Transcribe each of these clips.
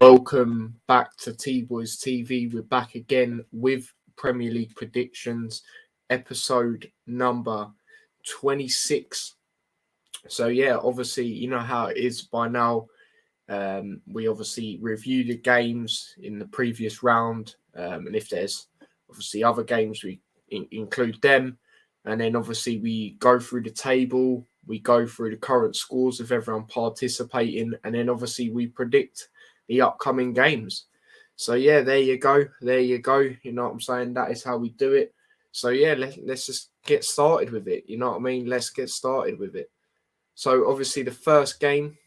Welcome back to T-Boys TV. We're back again with Premier League predictions, episode number 26. So yeah, obviously, you know how it is by now. We obviously review the games in the previous round, and if there's obviously other games, we include them. And then obviously we go through the table, we go through the current scores of everyone participating, and then obviously we predict the upcoming games. So yeah, there you go. You know what I'm saying? That is how we do it. So yeah, let's just get started with it. You know what I mean? Let's get started with it. So obviously the first game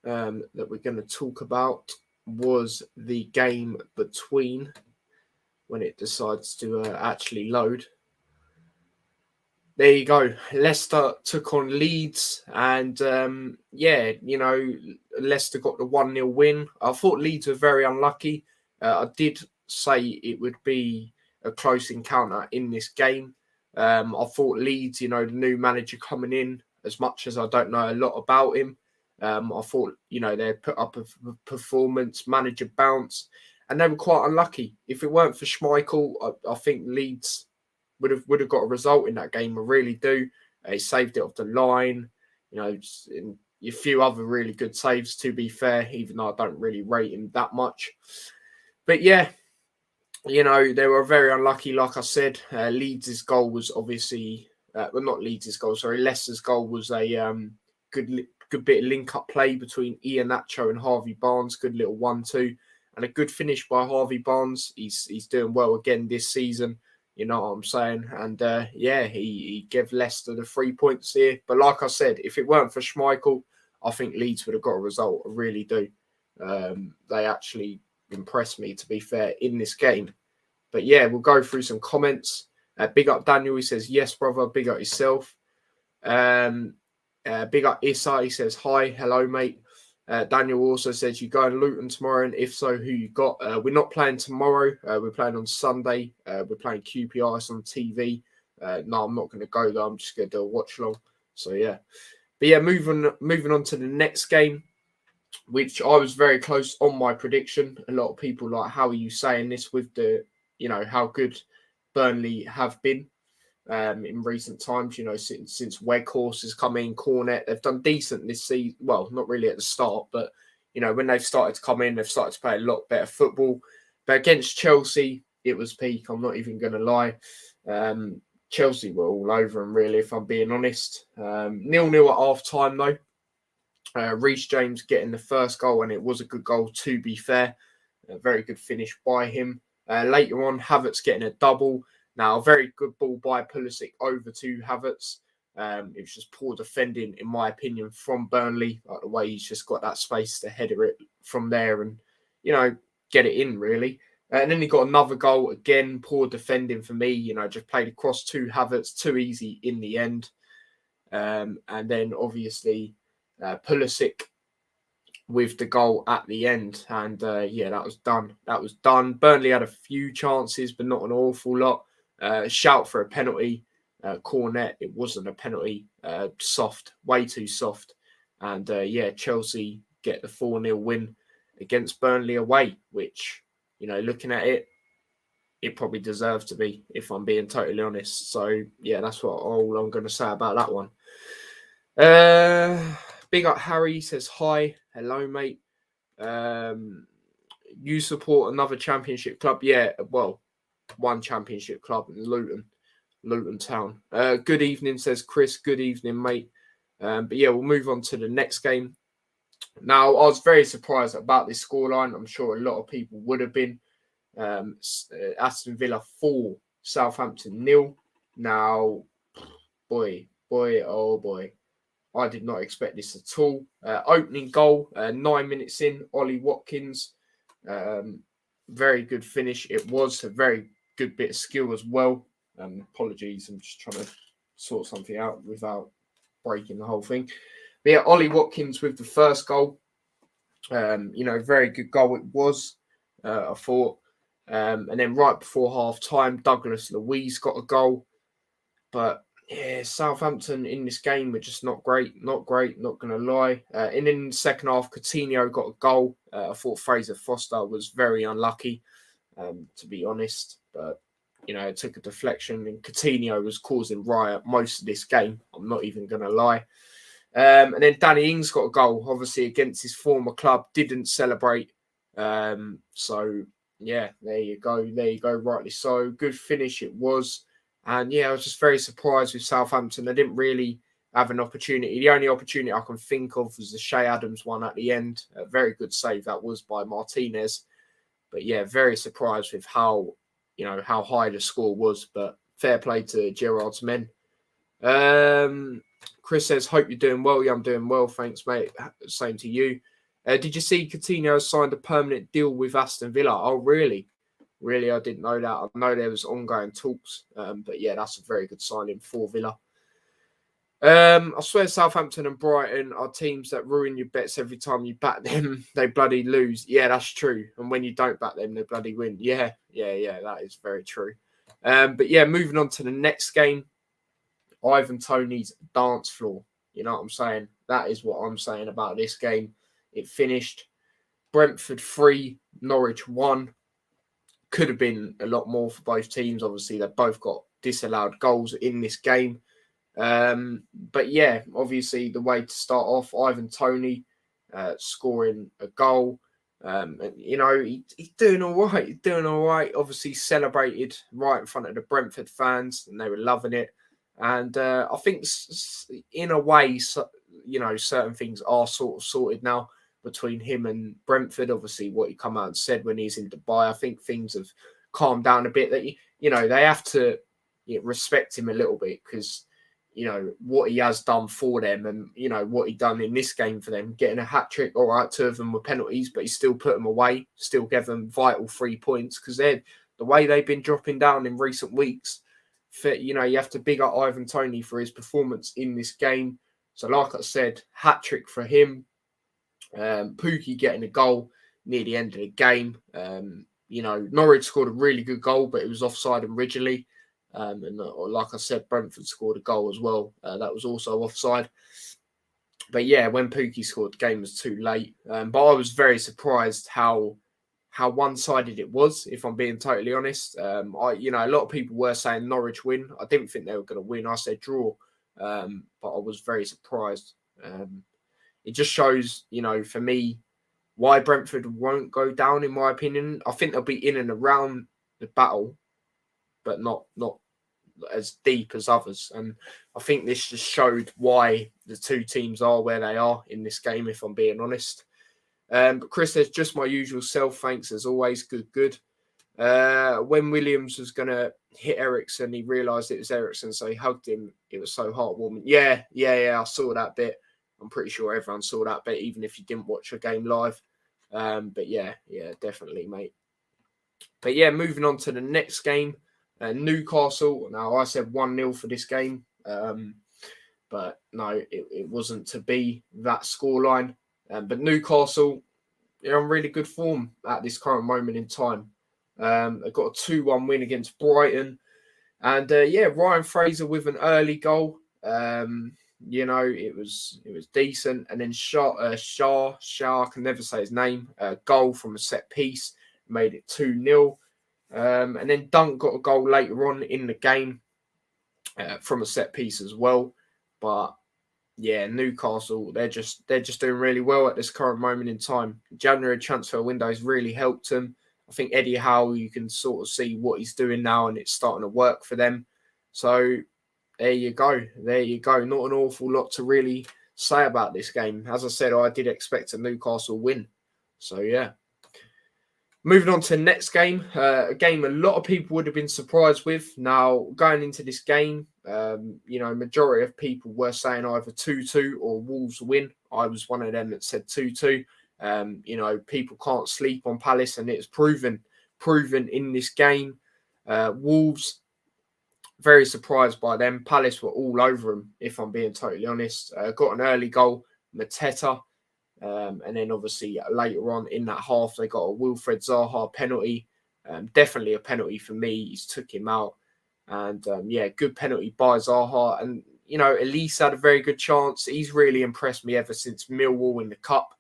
that we're going to talk about was the game between, when it decides to actually load. There you go. Leicester took on Leeds, and yeah, you know, Leicester got the 1-0 win. I thought Leeds were very unlucky. I did say it would be a close encounter in this game. I thought Leeds, you know, the new manager coming in, as much as I don't know a lot about him, I thought, you know, they'd put up a performance, manager bounce, and they were quite unlucky. If it weren't for Schmeichel, I think Leeds would have got a result in that game. I really do. He saved it off the line. You know, a few other really good saves, to be fair, even though I don't really rate him that much. But yeah, you know, they were very unlucky, like I said. Leeds' goal was obviously, well, not Leeds' goal, sorry, Leicester's goal was a good bit of link-up play between Iheanacho and Harvey Barnes. Good little 1-2. And a good finish by Harvey Barnes. He's doing well again this season. You know what I'm saying? And yeah, he gave Leicester the 3 points here. But like I said, if it weren't for Schmeichel, I think Leeds would have got a result. I really do. They actually impressed me, to be fair, in this game. But yeah, we'll go through some comments. Big up Daniel. He says, yes, brother. Big up yourself. Big up Issa. He says, hi. Hello, mate. Daniel also says, you going Luton tomorrow, and if so, who you got? We're not playing tomorrow. We're playing on Sunday. We're playing QPR. It's on TV. No, I'm not going to go, though. I'm just going to do a watch along. So yeah, but yeah, moving on to the next game, which I was very close on my prediction. A lot of people like, how are you saying this with the, you know, how good Burnley have been in recent times, you know, since Weghorst has come in, Cornet, they've done decent this season. Well, not really at the start, but, you know, when they've started to come in, they've started to play a lot better football. But against Chelsea, it was peak. I'm not even going to lie. Chelsea were all over them, really, if I'm being honest. 0-0 at half-time, though. Reece James getting the first goal, and it was a good goal, to be fair. A very good finish by him. Later on, Havertz getting a double. Now, a very good ball by Pulisic over to Havertz. It was just poor defending, in my opinion, from Burnley. Like the way he's just got that space to header it from there and, you know, get it in, really. And then he got another goal. Again, poor defending for me. You know, just played across to Havertz. Too easy in the end. And then, obviously, Pulisic with the goal at the end. And, yeah, that was done. Burnley had a few chances, but not an awful lot. Shout for a penalty. Cornet, it wasn't a penalty. Soft, way too soft. And yeah, Chelsea get the 4-0 win against Burnley away, which, you know, looking at it, it probably deserved to be, if I'm being totally honest. So yeah, that's all I'm going to say about that one. Big up Harry says, hi. Hello, mate. You support another championship club? Yeah, well, one championship club in Luton Town. Good evening, says Chris. Good evening, mate. But yeah, we'll move on to the next game. Now, I was very surprised about this scoreline. I'm sure a lot of people would have been. Aston Villa 4, Southampton 0. Now, boy, oh boy. I did not expect this at all. Opening goal, 9 minutes in, Ollie Watkins. Very good finish. It was a very good bit of skill as well. Apologies, I'm just trying to sort something out without breaking the whole thing. But yeah, Ollie Watkins with the first goal. You know, very good goal it was, I thought. And then right before half-time, Douglas Luiz got a goal. But yeah, Southampton in this game were just not great, not going to lie. And in the second half, Coutinho got a goal. I thought Fraser Foster was very unlucky, to be honest. But, it took a deflection, and Coutinho was causing riot most of this game. I'm not even going to lie. And then Danny Ings got a goal, obviously, against his former club. Didn't celebrate. So, yeah, there you go. There you go. Rightly so. Good finish it was. And, I was just very surprised with Southampton. They didn't really have an opportunity. The only opportunity I can think of was the Shea Adams one at the end. A very good save that was by Martinez. But, very surprised with how high the score was. But fair play to Gerrard's men. Chris says, hope you're doing well. Yeah, I'm doing well. Thanks, mate. Same to you. Did you see Coutinho signed a permanent deal with Aston Villa? Oh, really? Really, I didn't know that. I know there was ongoing talks. But that's a very good signing for Villa. I swear Southampton and Brighton are teams that ruin your bets every time you bat them. They bloody lose. Yeah, that's true. And when you don't bat them, they bloody win. Yeah, that is very true. But moving on to the next game. Ivan Toney's dance floor. You know what I'm saying? That is what I'm saying about this game. It finished Brentford 3, Norwich 1. Could have been a lot more for both teams. Obviously, they both got disallowed goals in this game. But obviously the way to start off, Ivan Toney scoring a goal. He's doing all right. He's doing all right. Obviously celebrated right in front of the Brentford fans, and they were loving it. And I think in a way, certain things are sort of sorted now between him and Brentford. Obviously, what he come out and said when he's in Dubai, I think things have calmed down a bit. That they have to respect him a little bit, because what he has done for them, and what he done in this game for them, getting a hat trick. All right, 2 of them were penalties, but he still put them away, still gave them vital 3 points, because they're the way they've been dropping down in recent weeks. You have to big up Ivan Toney for his performance in this game. So, like I said, hat trick for him. Pookie getting a goal near the end of the game. Norwich scored a really good goal, but it was offside originally. And like I said, Brentford scored a goal as well. That was also offside. But when Pookie scored, the game was too late. But I was very surprised how one-sided it was, if I'm being totally honest. A lot of people were saying Norwich win. I didn't think they were going to win. I said draw. But I was very surprised. It just shows, for me, why Brentford won't go down, in my opinion. I think they'll be in and around the battle, but not as deep as others. And I think this just showed why the two teams are where they are in this game, if I'm being honest. But Chris says, just my usual self. Thanks as always. Good. When Williams was going to hit Eriksen, he realised it was Eriksen, so he hugged him. It was so heartwarming. Yeah. I saw that bit. I'm pretty sure everyone saw that bit, even if you didn't watch the game live. But definitely, mate. But moving on to the next game. Newcastle. Now, I said 1-0 for this game. But no, it wasn't to be that scoreline. But Newcastle, they're on really good form at this current moment in time. They got a 2-1 win against Brighton. And Ryan Fraser with an early goal. It was decent. And then Shah, I can never say his name, goal from a set piece, made it 2-0. And then Dunk got a goal later on in the game from a set piece as well. But Newcastle, they're just doing really well at this current moment in time. January transfer window has really helped them. I think Eddie Howe, you can sort of see what he's doing now, and it's starting to work for them. So there you go. Not an awful lot to really say about this game. As I said, I did expect a Newcastle win. So moving on to the next game, a game a lot of people would have been surprised with. Now, going into this game, majority of people were saying either 2-2 or Wolves win. I was one of them that said 2-2. People can't sleep on Palace, and it's proven in this game. Wolves, very surprised by them. Palace were all over them, if I'm being totally honest. Got an early goal, Mateta. And then obviously later on in that half, they got a Wilfred Zaha penalty. Definitely a penalty for me. He's took him out. And good penalty by Zaha. And, Elise had a very good chance. He's really impressed me ever since Millwall in the Cup,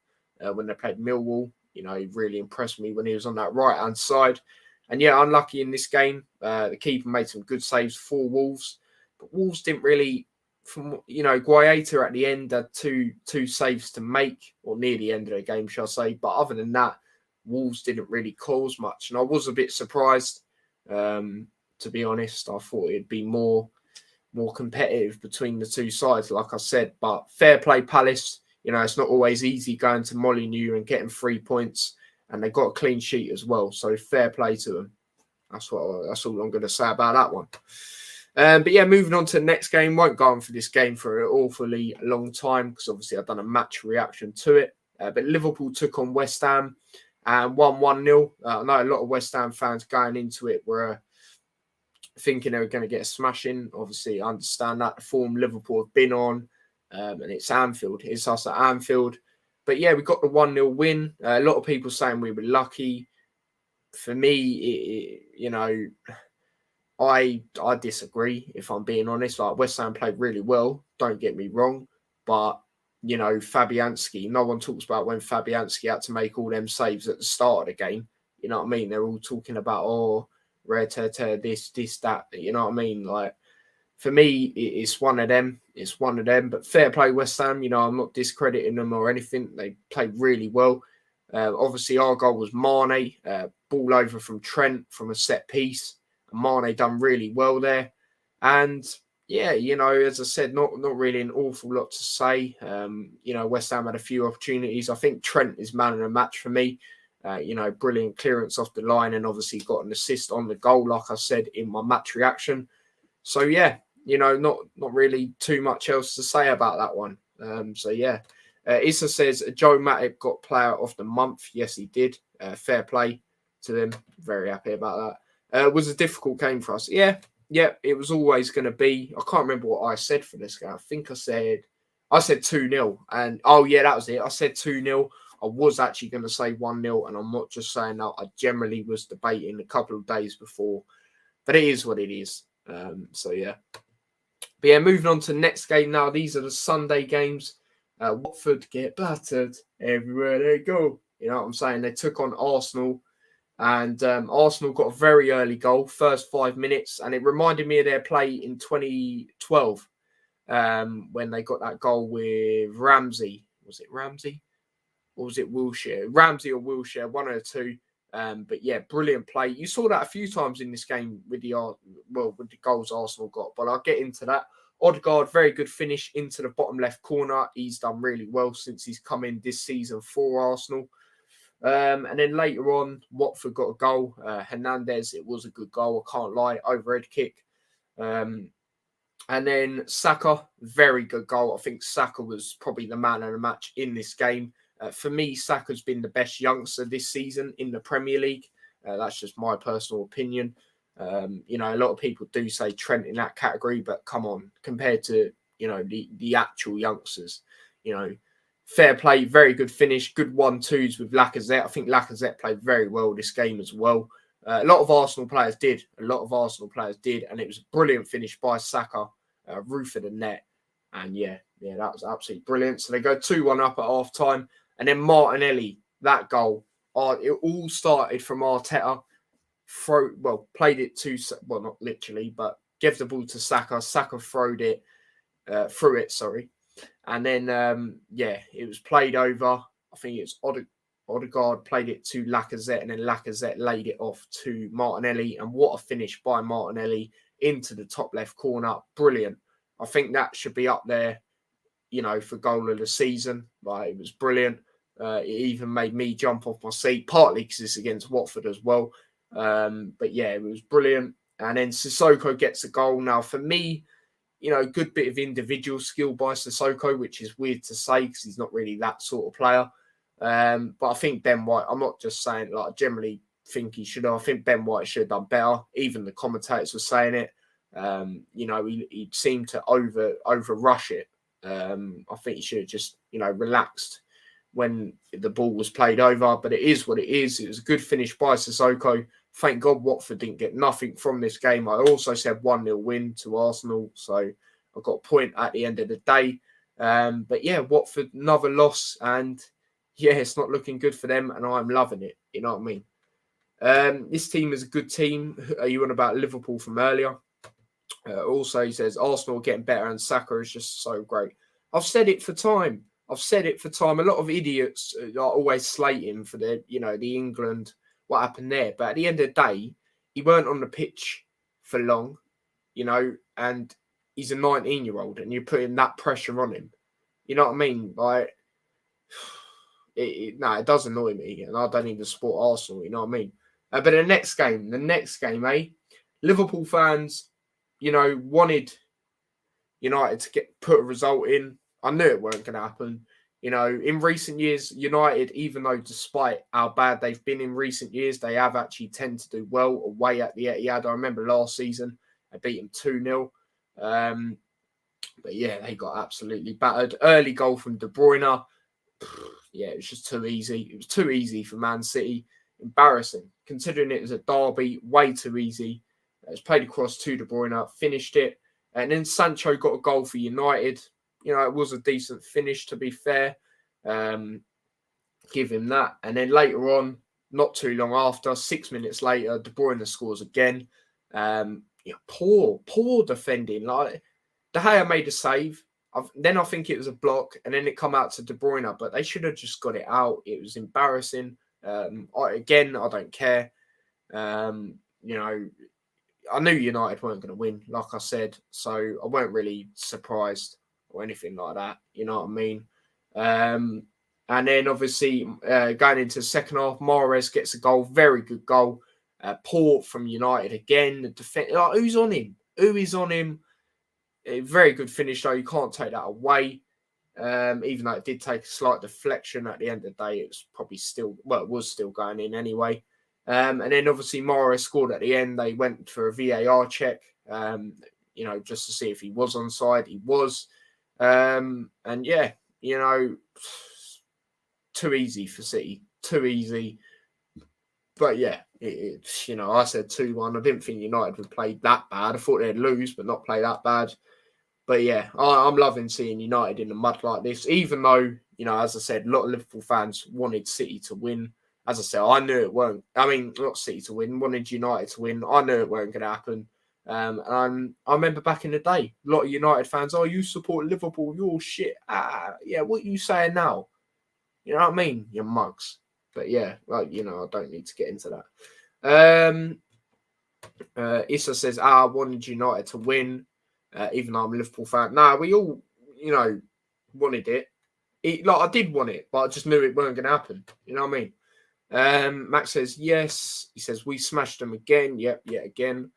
when they played Millwall. He really impressed me when he was on that right-hand side. And yeah, unlucky in this game. The keeper made some good saves for Wolves, but Wolves didn't really, Guaita at the end had two saves to make, or near the end of the game, shall I say. But other than that, Wolves didn't really cause much. And I was a bit surprised, to be honest. I thought it'd be more competitive between the two sides, like I said. But fair play, Palace. It's not always easy going to Molineux and getting 3 points, and they got a clean sheet as well. So fair play to them. That's all I'm going to say about that one. But yeah, moving on to the next game. Won't go on for this game for an awfully long time because obviously I've done a match reaction to it. But Liverpool took on West Ham and won 1-0. I know a lot of West Ham fans going into it were thinking they were going to get a smashing. Obviously, I understand that the form Liverpool have been on, and it's Anfield. It's us at Anfield. But yeah, we got the 1-0 win. A lot of people saying we were lucky. For me, I disagree, if I'm being honest. Like, West Ham played really well, don't get me wrong. But, Fabianski, no one talks about when Fabianski had to make all them saves at the start of the game. You know what I mean? They're all talking about, rare this, that. You know what I mean? Like, for me, it's one of them. It's one of them. But fair play, West Ham. I'm not discrediting them or anything. They played really well. Obviously, our goal was Mane. Ball over from Trent from a set piece. Mane done really well there. And yeah, as I said, not really an awful lot to say. West Ham had a few opportunities. I think Trent is man of the match for me. Brilliant clearance off the line and obviously got an assist on the goal, like I said in my match reaction. So yeah, not really too much else to say about that one. So yeah, Issa says Joe Matip got player of the month. Yes, he did. Fair play to them. Very happy about that. It was a difficult game for us. Yeah, it was always going to be. I can't remember what I said for this game. I think I said 2-0. And that was it. I said 2-0. I was actually going to say 1-0, and I'm not just saying that. I generally was debating a couple of days before, but it is what it is. So yeah. But yeah, moving on to the next game now. These are the Sunday games. Watford get battered everywhere they go. You know what I'm saying? They took on Arsenal, and Arsenal got a very early goal, first 5 minutes, and it reminded me of their play in 2012 when they got that goal with Ramsey. Was it Ramsey? Or was it Wilshere? Ramsey or Wilshere, one of the two. But yeah, brilliant play. You saw that a few times in this game with the goals Arsenal got, but I'll get into that. Odegaard, very good finish into the bottom left corner. He's done really well since he's come in this season for Arsenal. And then later on, Watford got a goal. Hernandez, it was a good goal, I can't lie, overhead kick. And then Saka, very good goal. I think Saka was probably the man of the match in this game. For me, Saka's been the best youngster this season in the Premier League. That's just my personal opinion. A lot of people do say Trent in that category, but come on, compared to, the actual youngsters, fair play, very good finish, good 1-2s with Lacazette. I think Lacazette played very well this game as well. A lot of Arsenal players did. And it was a brilliant finish by Saka, roof of the net. And yeah, that was absolutely brilliant. So they go 2-1 up at half time. And then Martinelli, that goal, it all started from Arteta. Played it to, not literally, but gave the ball to Saka. Saka threw it. And then, it was played over. I think it's Odegaard played it to Lacazette, and then Lacazette laid it off to Martinelli. And what a finish by Martinelli into the top left corner. Brilliant. I think that should be up there, for goal of the season. Like, it was brilliant. It even made me jump off my seat, partly because it's against Watford as well. But yeah, it was brilliant. And then Sissoko gets a goal. Now, for me, good bit of individual skill by Sissoko, which is weird to say because he's not really that sort of player. But I think Ben White, I'm not just saying, I generally think he should have. I think Ben White should have done better. Even the commentators were saying it. He seemed to over rush it. I think he should have just, relaxed when the ball was played over. But it is what it is. It was a good finish by Sissoko. Thank God Watford didn't get nothing from this game. I also said 1-0 win to Arsenal. So I got a point at the end of the day. But yeah, Watford, another loss. And yeah, it's not looking good for them, and I'm loving it. You know what I mean? This team is a good team. Are you on about Liverpool from earlier? Also, he says Arsenal are getting better and Saka is just so great. I've said it for time. I've said it for time. A lot of idiots are always slating for the England, what happened there. But at the end of the day, he weren't on the pitch for long, and he's a 19-year-old and you're putting that pressure on him. You know what I mean? Like, it does annoy me, and I don't even support Arsenal. You know what I mean? But the next game, Liverpool fans, wanted United to put a result in. I knew it weren't going to happen. In recent years, United, even though despite how bad they've been in recent years, they have actually tend to do well away at the Etihad. I remember last season, they beat them 2-0. But yeah, they got absolutely battered. Early goal from De Bruyne. Yeah, it was just too easy. It was too easy for Man City. Embarrassing. Considering it was a derby, way too easy. It was played across to De Bruyne, finished it. And then Sancho got a goal for United. It was a decent finish, to be fair. Give him that. And then later on, not too long after, 6 minutes later, De Bruyne scores again. Poor defending. Like, De Gea made a save. Then I think it was a block, and then it come out to De Bruyne, but they should have just got it out. It was embarrassing. I don't care. I knew United weren't going to win, like I said, so I weren't really surprised or anything like that. You know what I mean? And then obviously going into the second half, Mahrez gets a goal, very good goal. Poor from United again. The defense, who's on him? Who is on him? A very good finish though. You can't take that away. Even though it did take a slight deflection at the end of the day, it was probably it was still going in anyway. And then obviously Mahrez scored at the end. They went for a VAR check, just to see if he was onside. He was. And yeah, too easy for City. Too easy. But yeah, I said 2-1. I didn't think United would play that bad. I thought they'd lose, but not play that bad. But yeah, I'm loving seeing United in the mud like this, even though, as I said, a lot of Liverpool fans wanted City to win. As I said, I knew it weren't. I mean, not City to win, wanted United to win. I knew it weren't going to happen. And I remember back in the day, a lot of United fans, you support Liverpool, you're shit. Yeah, what are you saying now? You know what I mean? You're mugs. But yeah, I don't need to get into that. Issa says, I wanted United to win, even though I'm a Liverpool fan. We all, wanted it. I did want it, but I just knew it weren't going to happen. You know what I mean? Max says, yes. He says, we smashed them again. Yep, yet again.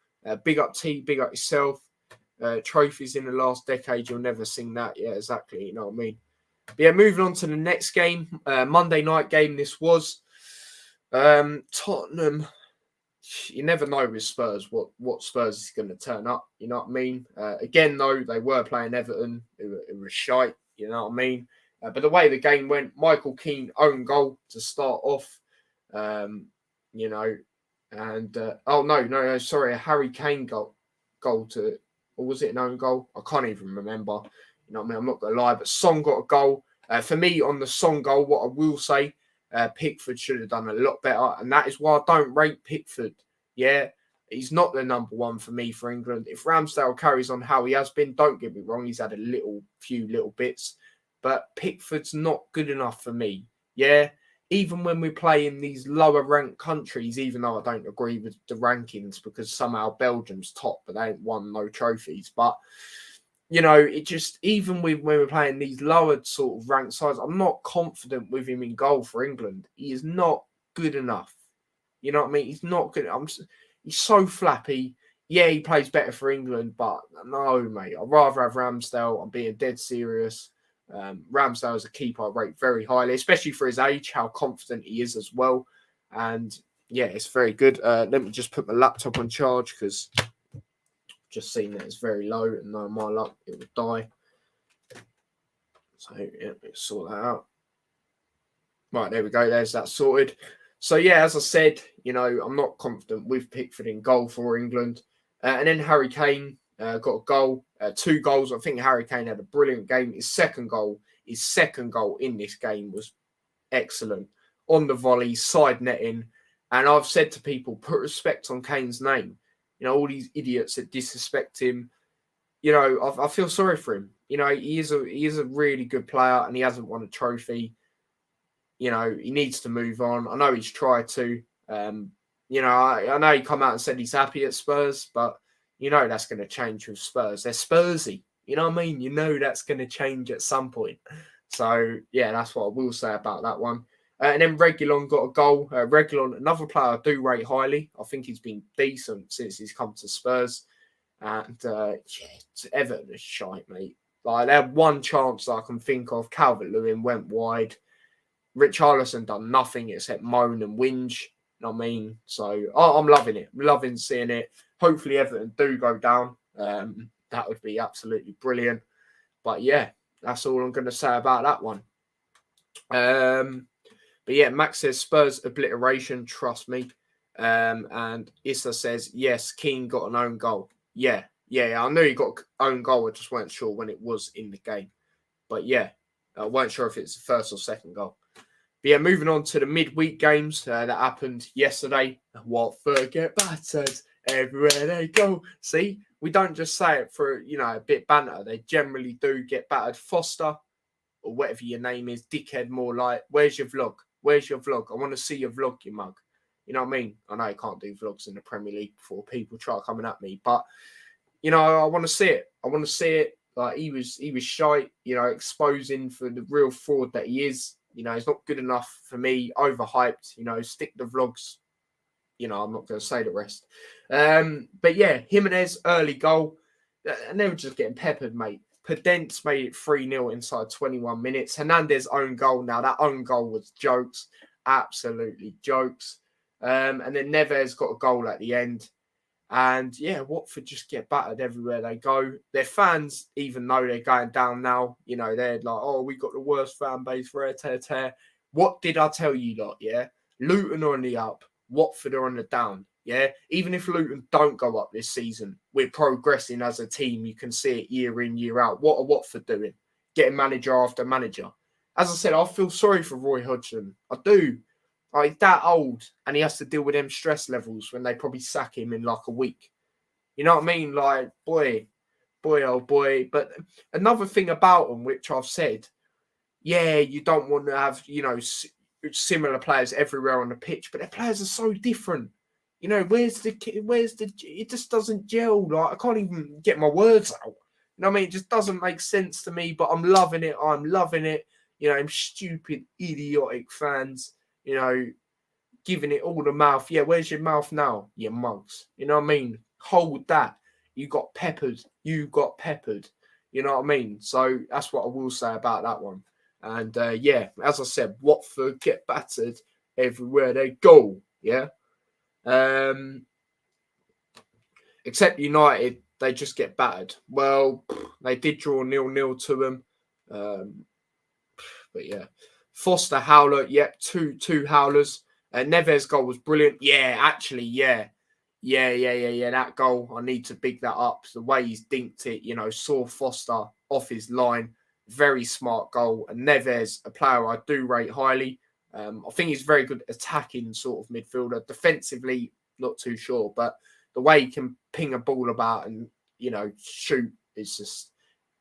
Big up T, big up yourself. Trophies in the last decade, you'll never sing that. Yeah, exactly. You know what I mean? But yeah, moving on to the next game. Monday night game this was. Tottenham. You never know with Spurs what Spurs is going to turn up. You know what I mean? Again, though, they were playing Everton, who were shite. You know what I mean? But the way the game went, Michael Keane own goal to start off. And sorry, a Harry Kane goal to, or was it an own goal? I can't even remember. You know what I mean? I'm not going to lie, but Son got a goal. For me, on the Son goal, what I will say, Pickford should have done a lot better, and that is why I don't rate Pickford. Yeah, he's not the number one for me for England. If Ramsdale carries on how he has been, don't get me wrong, he's had a few little bits, but Pickford's not good enough for me. Yeah, even when we play in these lower ranked countries, even though I don't agree with the rankings because somehow Belgium's top, but they ain't won no trophies. But it just, even when we're playing these lower sort of ranked sides, I'm not confident with him in goal for England. He is not good enough. You know what I mean? He's not good. He's so flappy. Yeah, he plays better for England, but no, mate. I'd rather have Ramsdale. I'm being dead serious. Ramsdale is a keeper I rate very highly, especially for his age, how confident he is as well. And yeah, it's very good. Let me just put my laptop on charge because just seen that it's very low, and no, my luck, it would die. So yeah, let's sort that out. Right, there we go. There's that sorted. So yeah, as I said, I'm not confident with Pickford in goal for England. And then Harry Kane got a goal, 2 goals. I think Harry Kane had a brilliant game. His second goal in this game was excellent. On the volley, side netting. And I've said to people, put respect on Kane's name. You know, all these idiots that disrespect him. You know, I feel sorry for him. You know, he is a really good player and he hasn't won a trophy. You know, he needs to move on. I know he's tried to. You know, I know he come out and said he's happy at Spurs, but you know that's going to change with Spurs. They're Spursy. You know what I mean? You know that's going to change at some point. So, yeah, that's what I will say about that one. And then Reguilon got a goal. Reguilon, another player I do rate highly. I think he's been decent since he's come to Spurs. And, Everton is shite, mate. Like, they had one chance that I can think of. Calvert-Lewin went wide. Richarlison done nothing except moan and whinge. You know what I mean? So, I'm loving it. I'm loving seeing it. Hopefully Everton do go down. That would be absolutely brilliant. But, yeah, that's all I'm going to say about that one. But yeah, Max says Spurs obliteration, trust me. And Issa says, yes, Keane got an own goal. Yeah, I knew he got own goal. I just weren't sure when it was in the game. But yeah, I weren't sure if it's the first or second goal. But yeah, moving on to the midweek games that happened yesterday. Watford get battered everywhere they go. See, we don't just say it for, you know, a bit banter. They generally do get battered. Foster, or whatever your name is, dickhead more like, where's your vlog? Where's your vlog? I want to see your vlog, you mug. You know what I mean? I know you can't do vlogs in the Premier League before people try coming at me, but you know, I want to see it. I want to see it. Like he was shite, you know, exposing for the real fraud that he is. You know, he's not good enough for me, overhyped, you know, stick the vlogs. You know, I'm not going to say the rest. But yeah, Jimenez, early goal. And they were just getting peppered, mate. Podence made it 3-0 inside 21 minutes. Hernandez own goal. Now, that own goal was jokes. Absolutely jokes. And then Neves got a goal at the end. And, yeah, Watford just get battered everywhere they go. Their fans, even though they're going down now, you know, they're like, oh, we got the worst fan base, tear. What did I tell you lot, yeah? Luton are on the up. Watford are on the down. Yeah, even if Luton don't go up this season, we're progressing as a team. You can see it year in, year out. What are Watford doing? Getting manager after manager. As I said, I feel sorry for Roy Hodgson. I do. Like, he's that old and he has to deal with them stress levels when they probably sack him in like a week. You know what I mean? Like, boy, oh boy. But another thing about them, which I've said, yeah, you don't want to have, you know, similar players everywhere on the pitch, but their players are so different. You know, it just doesn't gel. Like, I can't even get my words out. You know what I mean? It just doesn't make sense to me, but I'm loving it. You know, I'm stupid, idiotic fans, you know, giving it all the mouth. Yeah, where's your mouth now, you mugs? You know what I mean? Hold that. You got peppered. You know what I mean? So that's what I will say about that one. And yeah, as I said, Watford get battered everywhere they go. Yeah. Except United, they just get battered. Well, they did draw 0-0 to them. But yeah. Foster, Howler, yep, two Howlers. Neves' goal was brilliant. Yeah, actually, yeah. That goal, I need to big that up. The way he's dinked it, you know, saw Foster off his line. Very smart goal. And Neves, a player I do rate highly. I think he's very good attacking sort of midfielder. Defensively, not too sure. But the way he can ping a ball about and, you know, shoot is just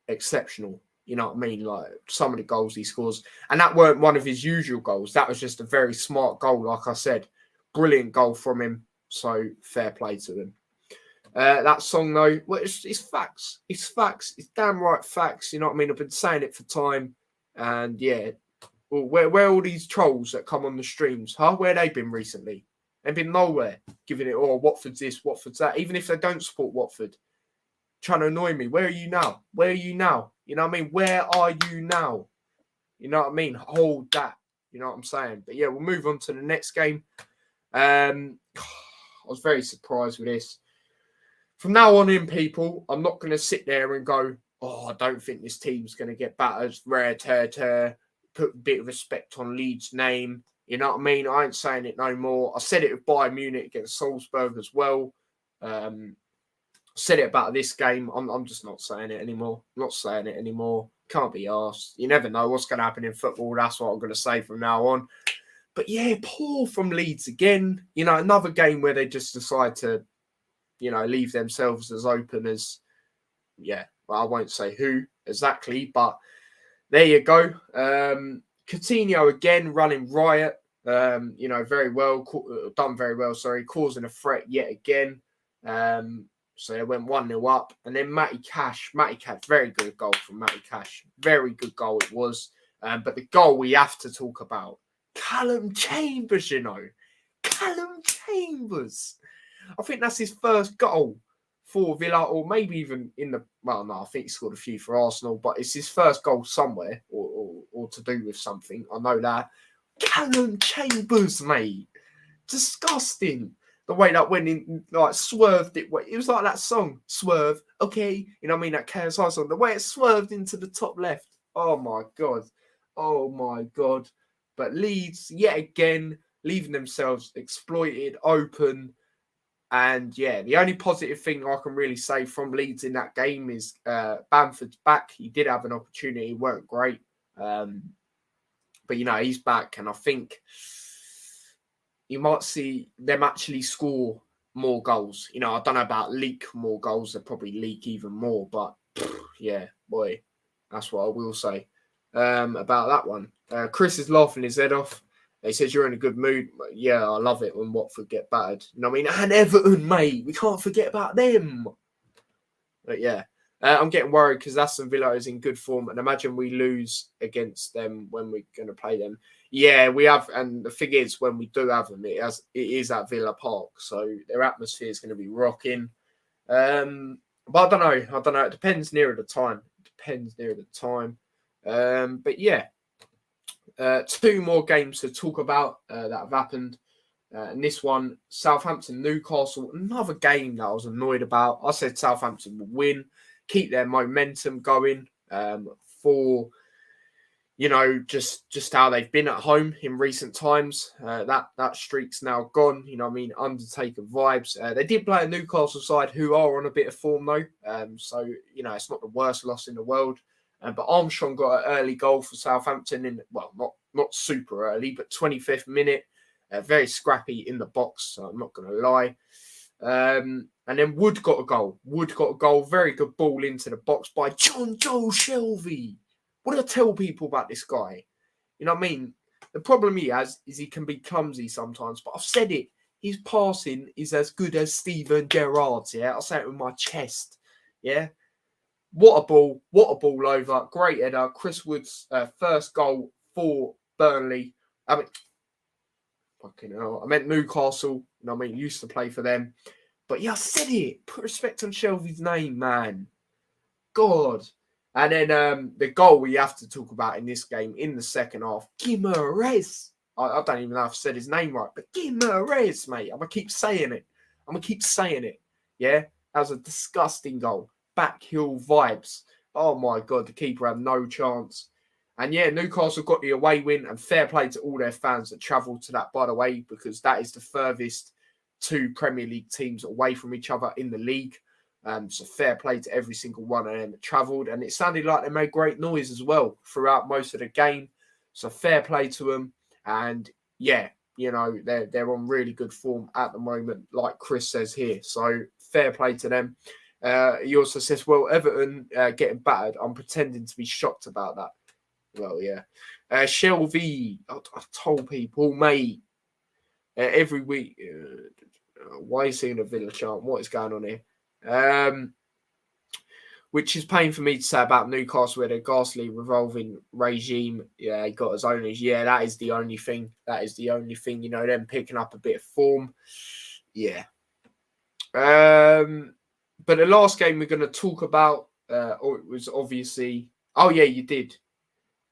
exceptional. You know what I mean? Like some of the goals he scores. And that weren't one of his usual goals. That was just a very smart goal, like I said. Brilliant goal from him. So fair play to him. That song, though, well, it's facts. It's facts. It's damn right facts. You know what I mean? I've been saying it for time. And yeah, well, where are all these trolls that come on the streams? Huh? Where they been recently? They've been nowhere giving it, oh, Watford's this, Watford's that. Even if they don't support Watford, trying to annoy me. Where are you now? You know what I mean? Where are you now? You know what I mean? Hold that. You know what I'm saying? But yeah, we'll move on to the next game. I was very surprised with this. From now on in, people, I'm not going to sit there and go, oh, I don't think this team's going to get battered. Put a bit of respect on Leeds' name. You know what I mean? I ain't saying it no more. I said it with Bayern Munich against Salzburg as well. Said it about this game. I'm just not saying it anymore. Not saying it anymore. Can't be arsed. You never know what's going to happen in football. That's what I'm going to say from now on. But yeah, poor from Leeds again. You know, another game where they just decide to, you know, leave themselves as open as, yeah, well, I won't say who exactly, but there you go. Coutinho again running riot. You know, very well, done very well, sorry, causing a threat yet again. So they went 1-0 up. And then Matty Cash, very good goal from Matty Cash. Very good goal it was. But the goal we have to talk about, Callum Chambers, you know. Callum Chambers. I think that's his first goal for Villa, or maybe even in the... Well, no, I think he scored a few for Arsenal, but it's his first goal somewhere, or to do with something. I know that. Callum Chambers, mate. Disgusting. The way that went in, like, swerved it. It was like that song, Swerve. Okay. You know what I mean? That KSI song. The way it swerved into the top left. Oh, my God. Oh, my God. But Leeds, yet again, leaving themselves exploited, open. And, yeah, the only positive thing I can really say from Leeds in that game is Bamford's back. He did have an opportunity. It weren't great. But, you know, he's back. And I think you might see them actually score more goals. You know, I don't know about leak more goals. They'll probably leak even more. But, yeah, boy, that's what I will say about that one. Chris is laughing his head off. He says, you're in a good mood. Yeah, I love it when Watford get battered. You know what I mean? And Everton, mate. We can't forget about them. But, yeah. I'm getting worried because Aston Villa is in good form. And imagine we lose against them when we're going to play them. Yeah, we have. And the thing is, when we do have them, it is at Villa Park. So their atmosphere is going to be rocking. But I don't know. It depends nearer the time. But yeah. 2 more games to talk about that have happened. And this one, Southampton, Newcastle, another game that I was annoyed about. I said Southampton will win, keep their momentum going for, you know, just how they've been at home in recent times. That streak's now gone. You know what I mean? Undertaker vibes. They did play a Newcastle side who are on a bit of form, though. So, you know, it's not the worst loss in the world. But Armstrong got an early goal for Southampton in, well, not super early, but 25th minute. Very scrappy in the box, so I'm not going to lie. And then Wood got a goal. Very good ball into the box by John Joe Shelvey. What do I tell people about this guy? You know what I mean? The problem he has is he can be clumsy sometimes, but I've said it. His passing is as good as Steven Gerrard's, yeah? I'll say it with my chest, yeah? What a ball over. Great header. Chris Wood's first goal for Burnley. I mean, fucking hell. I meant Newcastle. You know what I mean? Used to play for them. But yeah, I said it. Put respect on Shelvey's name, man. God. And then the goal we have to talk about in this game in the second half. Guimaraes. I don't even know if I said his name right, but Guimaraes, mate. I'm going to keep saying it. Yeah? That was a disgusting goal. Backhill vibes. Oh my God, the keeper had no chance. And yeah, Newcastle got the away win, and fair play to all their fans that travelled to that, by the way, because that is the furthest 2 Premier League teams away from each other in the league. So fair play to every single one of them that travelled. And it sounded like they made great noise as well throughout most of the game. So fair play to them. And yeah, you know, they're on really good form at the moment, like Chris says here. So fair play to them. He also says, well, Everton getting battered. I'm pretending to be shocked about that. Well, yeah. Shelvey, I told people, mate, every week, why are you singing a Villa chant? What is going on here? Which is pain for me to say about Newcastle with a ghastly revolving regime. Yeah, he got his owners. Yeah, that is the only thing. You know, them picking up a bit of form. Yeah. But the last game we're going to talk about, it was obviously... Oh, yeah, you did.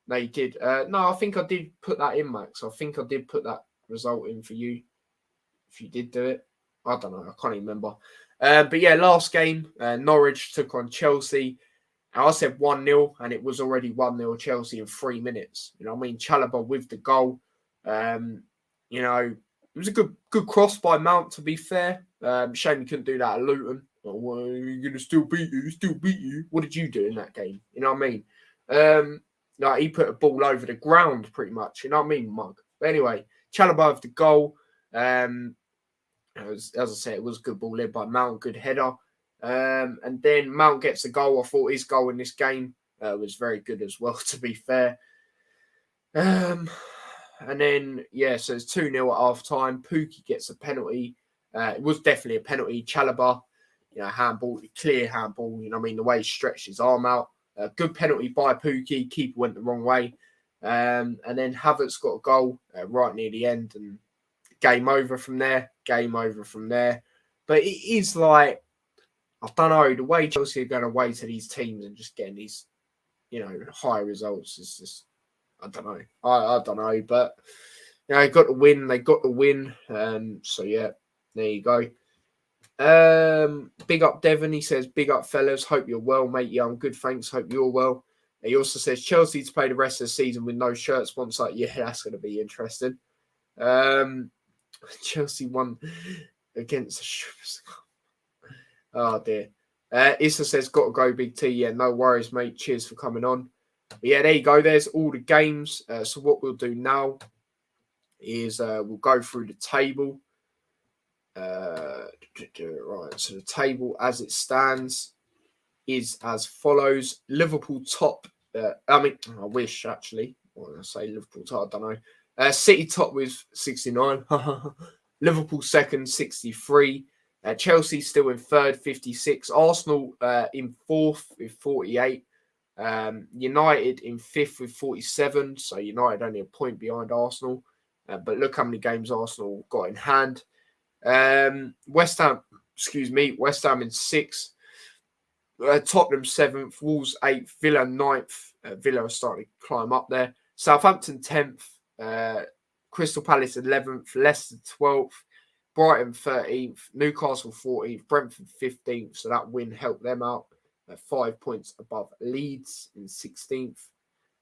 No, you did. No, I think I did put that in, Max. I think I did put that result in for you. If you did do it. I don't know. I can't even remember. But yeah, last game, Norwich took on Chelsea. And I said 1-0, and it was already 1-0 Chelsea in 3 minutes. You know what I mean? Chalobah with the goal. You know, it was a good cross by Mount, to be fair. Shame he couldn't do that at Luton Oh, well, you're going to still beat you, What did you do in that game? You know what I mean? Like he put a ball over the ground pretty much. You know what I mean, mug? But anyway, Chalobah with the goal. As I said, it was a good ball led by Mount, good header. And then Mount gets the goal. I thought his goal in this game was very good as well, to be fair. And then, so it's 2-0 at half time. Pukki gets a penalty. It was definitely a penalty. Chalobah, handball, clear handball. You know what I mean? The way he stretched his arm out. Good penalty by Pukki. Keeper went the wrong way. And then Havertz got a goal right near the end. And game over from there. But it is like, I don't know, the way Chelsea are going away to these teams and just getting these, high results is just, I don't know. I don't know. But, they got the win. So, yeah, there you go. Big up Devon. He says, big up fellas. Hope you're well, mate. Yeah, I'm good. Thanks. Hope you're well. He also says Chelsea to play the rest of the season with no shirt sponsor. Yeah, that's going to be interesting. Chelsea won against the Spurs. Oh dear. Issa says, got to go, Big T. Yeah, no worries, mate. Cheers for coming on. But yeah, there you go. There's all the games. So what we'll do now is we'll go through the table. Right, so the table as it stands is as follows. Liverpool top. I wish actually. What did I say? Liverpool top. I don't know. City top with 69. Liverpool second, 63. Chelsea still in third, 56. Arsenal in fourth with 48. United in fifth with 47. So United only a point behind Arsenal. But look how many games Arsenal got in hand. West Ham in sixth. Tottenham seventh. Wolves eighth. Villa ninth. Villa are starting to climb up there. Southampton 10th. Crystal Palace 11th. Leicester 12th. Brighton 13th. Newcastle 14th. Brentford 15th. So that win helped them out. 5 points above Leeds in 16th.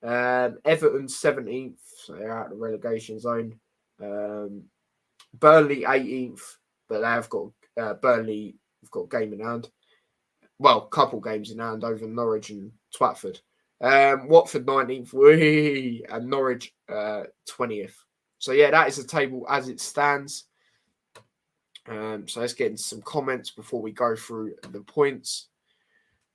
Everton 17th. So they're out of the relegation zone. Burnley 18th. But they have got Burnley have got a game in hand. Well, couple games in hand over Norwich and Watford. Watford 19th. And Norwich 20th. So yeah, that is the table as it stands. So let's get into some comments before we go through the points.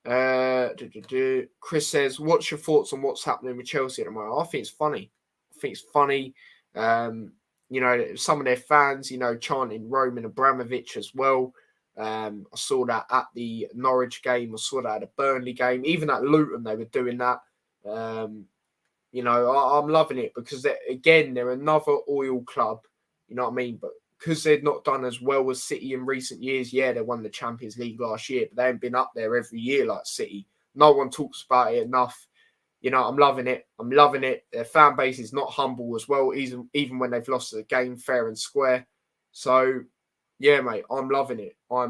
Chris says, what's your thoughts on what's happening with Chelsea at the moment? I think it's funny. Some of their fans, chanting Roman Abramovich as well. I saw that at the Norwich game. I saw that at the Burnley game. Even at Luton, they were doing that. I'm loving it because, they're another oil club. You know what I mean? But because they've not done as well as City in recent years, yeah, they won the Champions League last year, but they haven't been up there every year like City. No one talks about it enough. I'm loving it. Their fan base is not humble as well, even when they've lost the game fair and square. So, yeah, mate, I'm loving it. You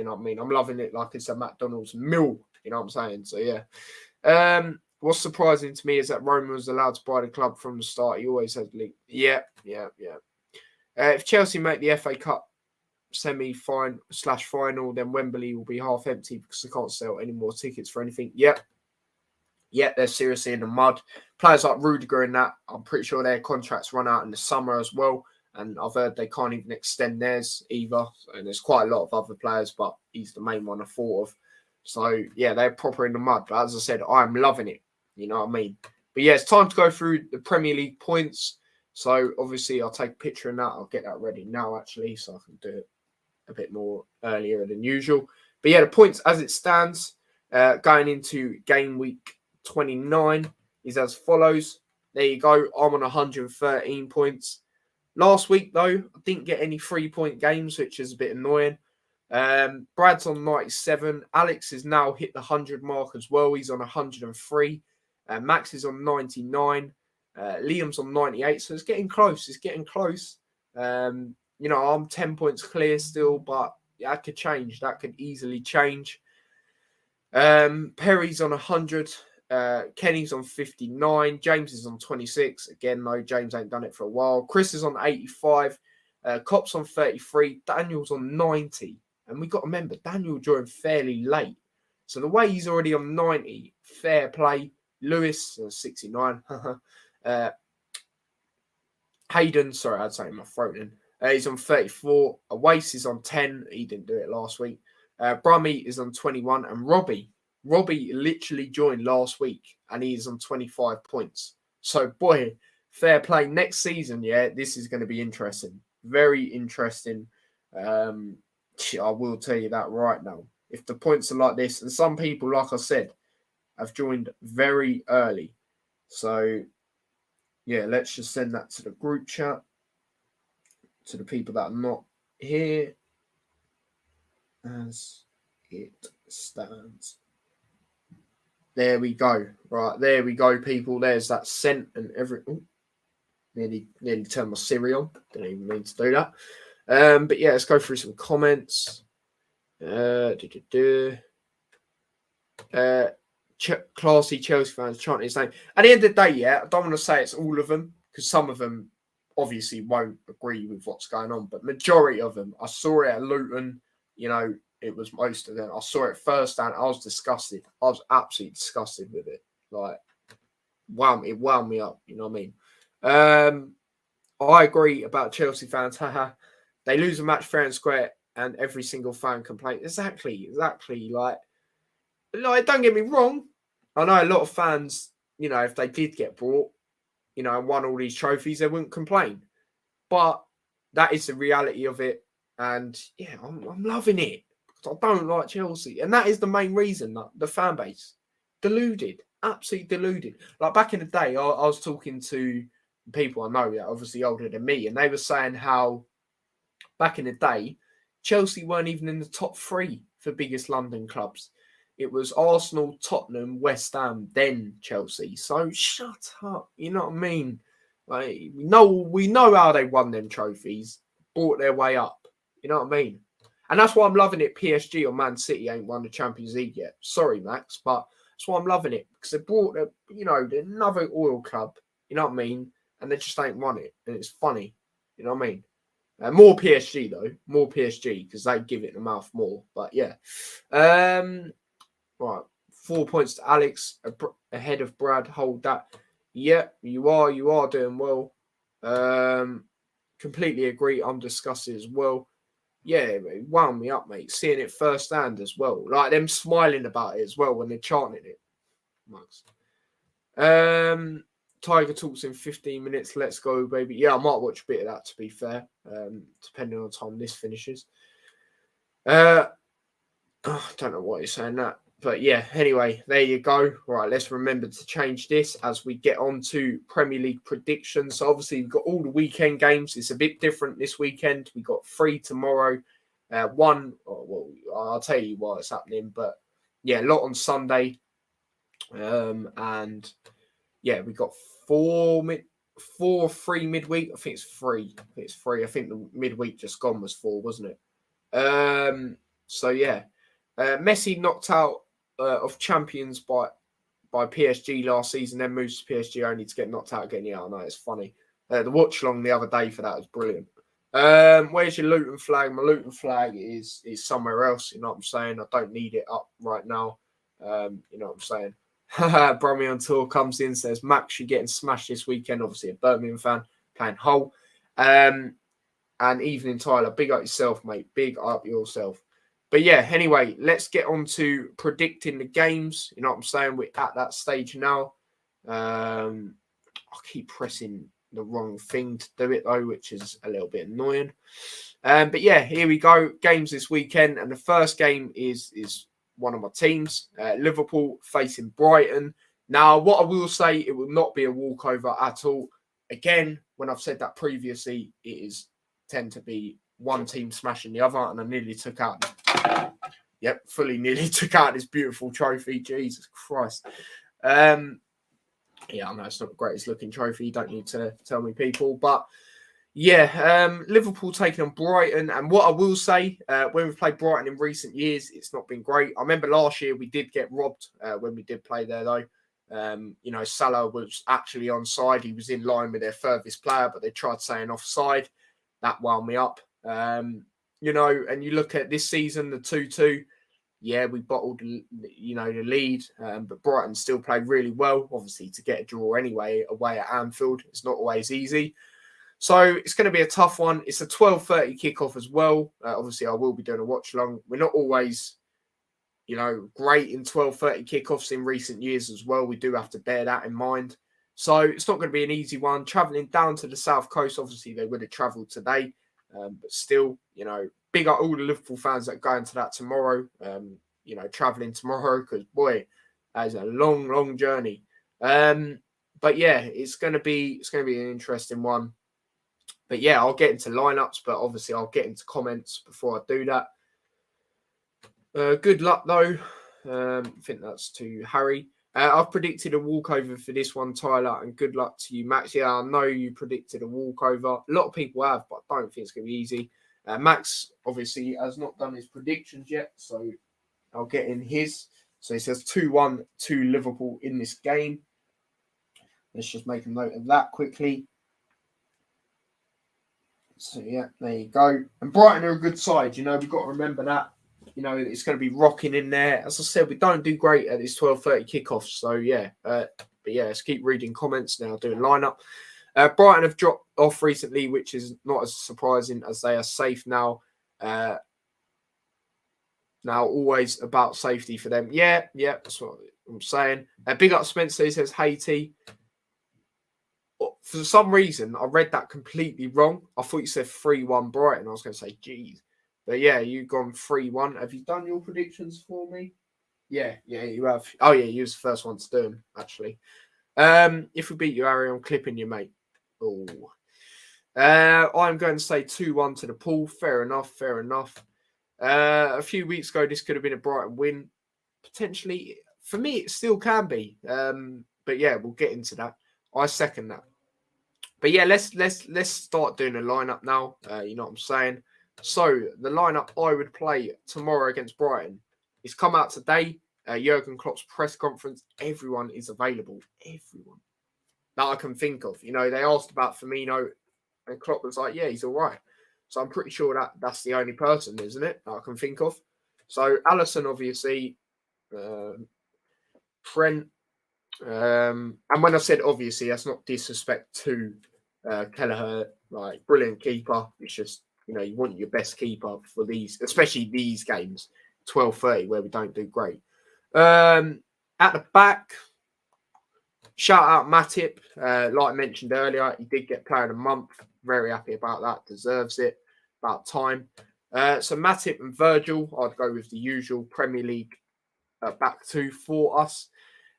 know what I mean? I'm loving it like it's a McDonald's meal. You know what I'm saying? So, yeah. What's surprising to me is that Roman was allowed to buy the club from the start. He always had league. Yeah. If Chelsea make the FA Cup semi-final, then Wembley will be half empty because they can't sell any more tickets for anything. Yep, they're seriously in the mud. Players like Rudiger and that, I'm pretty sure their contracts run out in the summer as well. And I've heard they can't even extend theirs either. And there's quite a lot of other players, but he's the main one I thought of. So, yeah, they're proper in the mud. But as I said, I'm loving it. You know what I mean? But, yeah, it's time to go through the Premier League points. So, obviously, I'll take a picture of that. I'll get that ready now, actually, so I can do it a bit more earlier than usual. But, yeah, the points as it stands going into game week 29 is as follows. There you go. I'm on 113 points. Last week, though, I didn't get any 3-point games, which is a bit annoying. Brad's on 97. Alex has now hit the 100 mark as well. He's on 103. Max is on 99. Liam's on 98. So it's getting close. I'm 10 points clear still, but that could change. That could easily change. Perry's on 100. Kenny's on 59. James is on 26. Again, no, James ain't done it for a while. Chris is on 85. Cop's on 33. Daniel's on 90. And we got to remember, Daniel joined fairly late. So the way he's already on 90, fair play. Lewis, 69. Hayden, sorry, I'd say my throat in. He's on 34. Awais is on 10. He didn't do it last week. Brummy is on 21. And Robbie literally joined last week and he's on 25 points. So, boy, fair play. Next season, yeah, this is going to be interesting. Very interesting. I will tell you that right now. If the points are like this, and some people, like I said, have joined very early. So, yeah, let's just send that to the group chat, to the people that are not here, as it stands. There we go. Right, there we go, people. There's that sent and every... Ooh, nearly turned my Siri on. Didn't even mean to do that. But yeah, let's go through some comments. Classy Chelsea fans chanting his name. At the end of the day, yeah, I don't want to say it's all of them because some of them obviously won't agree with what's going on, but majority of them, I saw it at Luton, you know, it was most of them. I saw it firsthand. I was disgusted. I was absolutely disgusted with it. Like, wow, it wound me up. You know what I mean? I agree about Chelsea fans. Haha, they lose a match fair and square, and every single fan complains. Exactly. Like, don't get me wrong. I know a lot of fans, you know, if they did get brought, you know, and won all these trophies, they wouldn't complain. But that is the reality of it. And yeah, I'm loving it because I don't like Chelsea. And that is the main reason that the fan base deluded, absolutely deluded. Like back in the day, I was talking to people I know that are obviously older than me, and they were saying how back in the day, Chelsea weren't even in the top 3 for biggest London clubs. It was Arsenal, Tottenham, West Ham, then Chelsea. So shut up. You know what I mean? Like, we know how they won them trophies, brought their way up. You know what I mean? And that's why I'm loving it. PSG or Man City ain't won the Champions League yet. Sorry, Max, but that's why I'm loving it. Because they brought, another oil club. You know what I mean? And they just ain't won it. And it's funny. You know what I mean? More PSG, though. More PSG, because they give it the mouth more. But, yeah. Right. 4 points to Alex, ahead of Brad. Hold that. Yeah, you are doing well. Completely agree. I'm disgusted as well. Yeah, it wound me up, mate. Seeing it firsthand as well. Like them smiling about it as well when they're chanting it. Max. Tiger talks in 15 minutes. Let's go, baby. Yeah, I might watch a bit of that, to be fair. Depending on the time this finishes. I don't know why you're saying that. But yeah, anyway, there you go. Right, let's remember to change this as we get on to Premier League predictions. So obviously, we've got all the weekend games. It's a bit different this weekend. We've got 3 tomorrow. I'll tell you why it's happening. But yeah, a lot on Sunday. And yeah, we got 3 midweek. I think it's 3. I think the midweek just gone was 4, wasn't it? So yeah. Messi knocked out of champions by PSG last season, then moves to PSG only to get knocked out again. Yeah, I know, it's funny. The watch along the other day for that was brilliant. Where's your Luton flag? My Luton flag is somewhere else. You know what I'm saying? I don't need it up right now. You know what I'm saying? Bromley on tour comes in, says Max, you're getting smashed this weekend. Obviously a Birmingham fan playing Hull. And Evening Tyler, big up yourself, mate. Big up yourself. But yeah, anyway, let's get on to predicting the games. You know what I'm saying? We're at that stage now. I keep pressing the wrong thing to do it, though, which is a little bit annoying. But yeah, here we go. Games this weekend. And the first game is one of my teams, Liverpool facing Brighton. Now, what I will say, it will not be a walkover at all. Again, when I've said that previously, it is tend to be one team smashing the other, and I nearly took out... fully nearly took out this beautiful trophy. Jesus Christ. Yeah, I know it's not the greatest looking trophy. You don't need to tell me, people. But yeah, Liverpool taking on Brighton. And what I will say, when we've played Brighton in recent years, it's not been great. I remember last year we did get robbed when we did play there, though. Salah was actually onside. He was in line with their furthest player, but they tried saying offside. That wound me up. and you look at this season, the 2-2. Yeah, we bottled, the lead, but Brighton still played really well. Obviously, to get a draw anyway away at Anfield, it's not always easy. So it's going to be a tough one. It's a 12:30 kickoff as well. Obviously, I will be doing a watch along. We're not always, great in 12:30 kickoffs in recent years as well. We do have to bear that in mind. So it's not going to be an easy one. Travelling down to the south coast, obviously they would have travelled today, but still, big up all the Liverpool fans that go into that tomorrow. Travelling tomorrow because boy, that is a long, long journey. But yeah, it's going to be an interesting one. But yeah, I'll get into lineups, but obviously I'll get into comments before I do that. Good luck though. I think that's to Harry. I've predicted a walkover for this one, Tyler, and good luck to you, Max. Yeah, I know you predicted a walkover. A lot of people have, but I don't think it's going to be easy. Max obviously has not done his predictions yet, so I'll get in his. So he says 2-1 to Liverpool in this game. Let's just make a note of that quickly. So yeah, there you go. And Brighton are a good side. We've got to remember that. It's going to be rocking in there. As I said, we don't do great at this 12:30 kickoff. So yeah, but yeah, let's keep reading comments now, doing lineup. Brighton have dropped off recently, which is not as surprising as they are safe now. Now, always about safety for them. Yeah, that's what I'm saying. Big up Spencer. He says Haiti. For some reason, I read that completely wrong. I thought you said 3-1 Brighton. I was going to say, geez. But yeah, you've gone 3-1. Have you done your predictions for me? Yeah, you have. Oh, yeah, you was the first one to do them, actually. If we beat you, Harry, I'm clipping you, mate. Oh. I'm going to say 2-1 to the Pool. Fair enough. A few weeks ago, this could have been a Brighton win. Potentially, for me, it still can be. But yeah, we'll get into that. I second that. But yeah, let's start doing a lineup now. You know what I'm saying? So the lineup I would play tomorrow against Brighton is come out today. Jurgen Klopp's press conference. Everyone is available. Everyone that I can think of. They asked about Firmino, and Klopp was like, "Yeah, he's all right." So I'm pretty sure that's the only person, isn't it, that I can think of. So Alisson, obviously, Trent. And when I said obviously, that's not disrespect to Kelleher, like brilliant keeper. It's just you want your best keeper for these, especially these games, 12:30 where we don't do great. At the back, shout out Matip. Like I mentioned earlier, he did get Player of the Month. Very happy about that. Deserves it. About time. So Matip and Virgil, I'd go with the usual Premier League back two for us.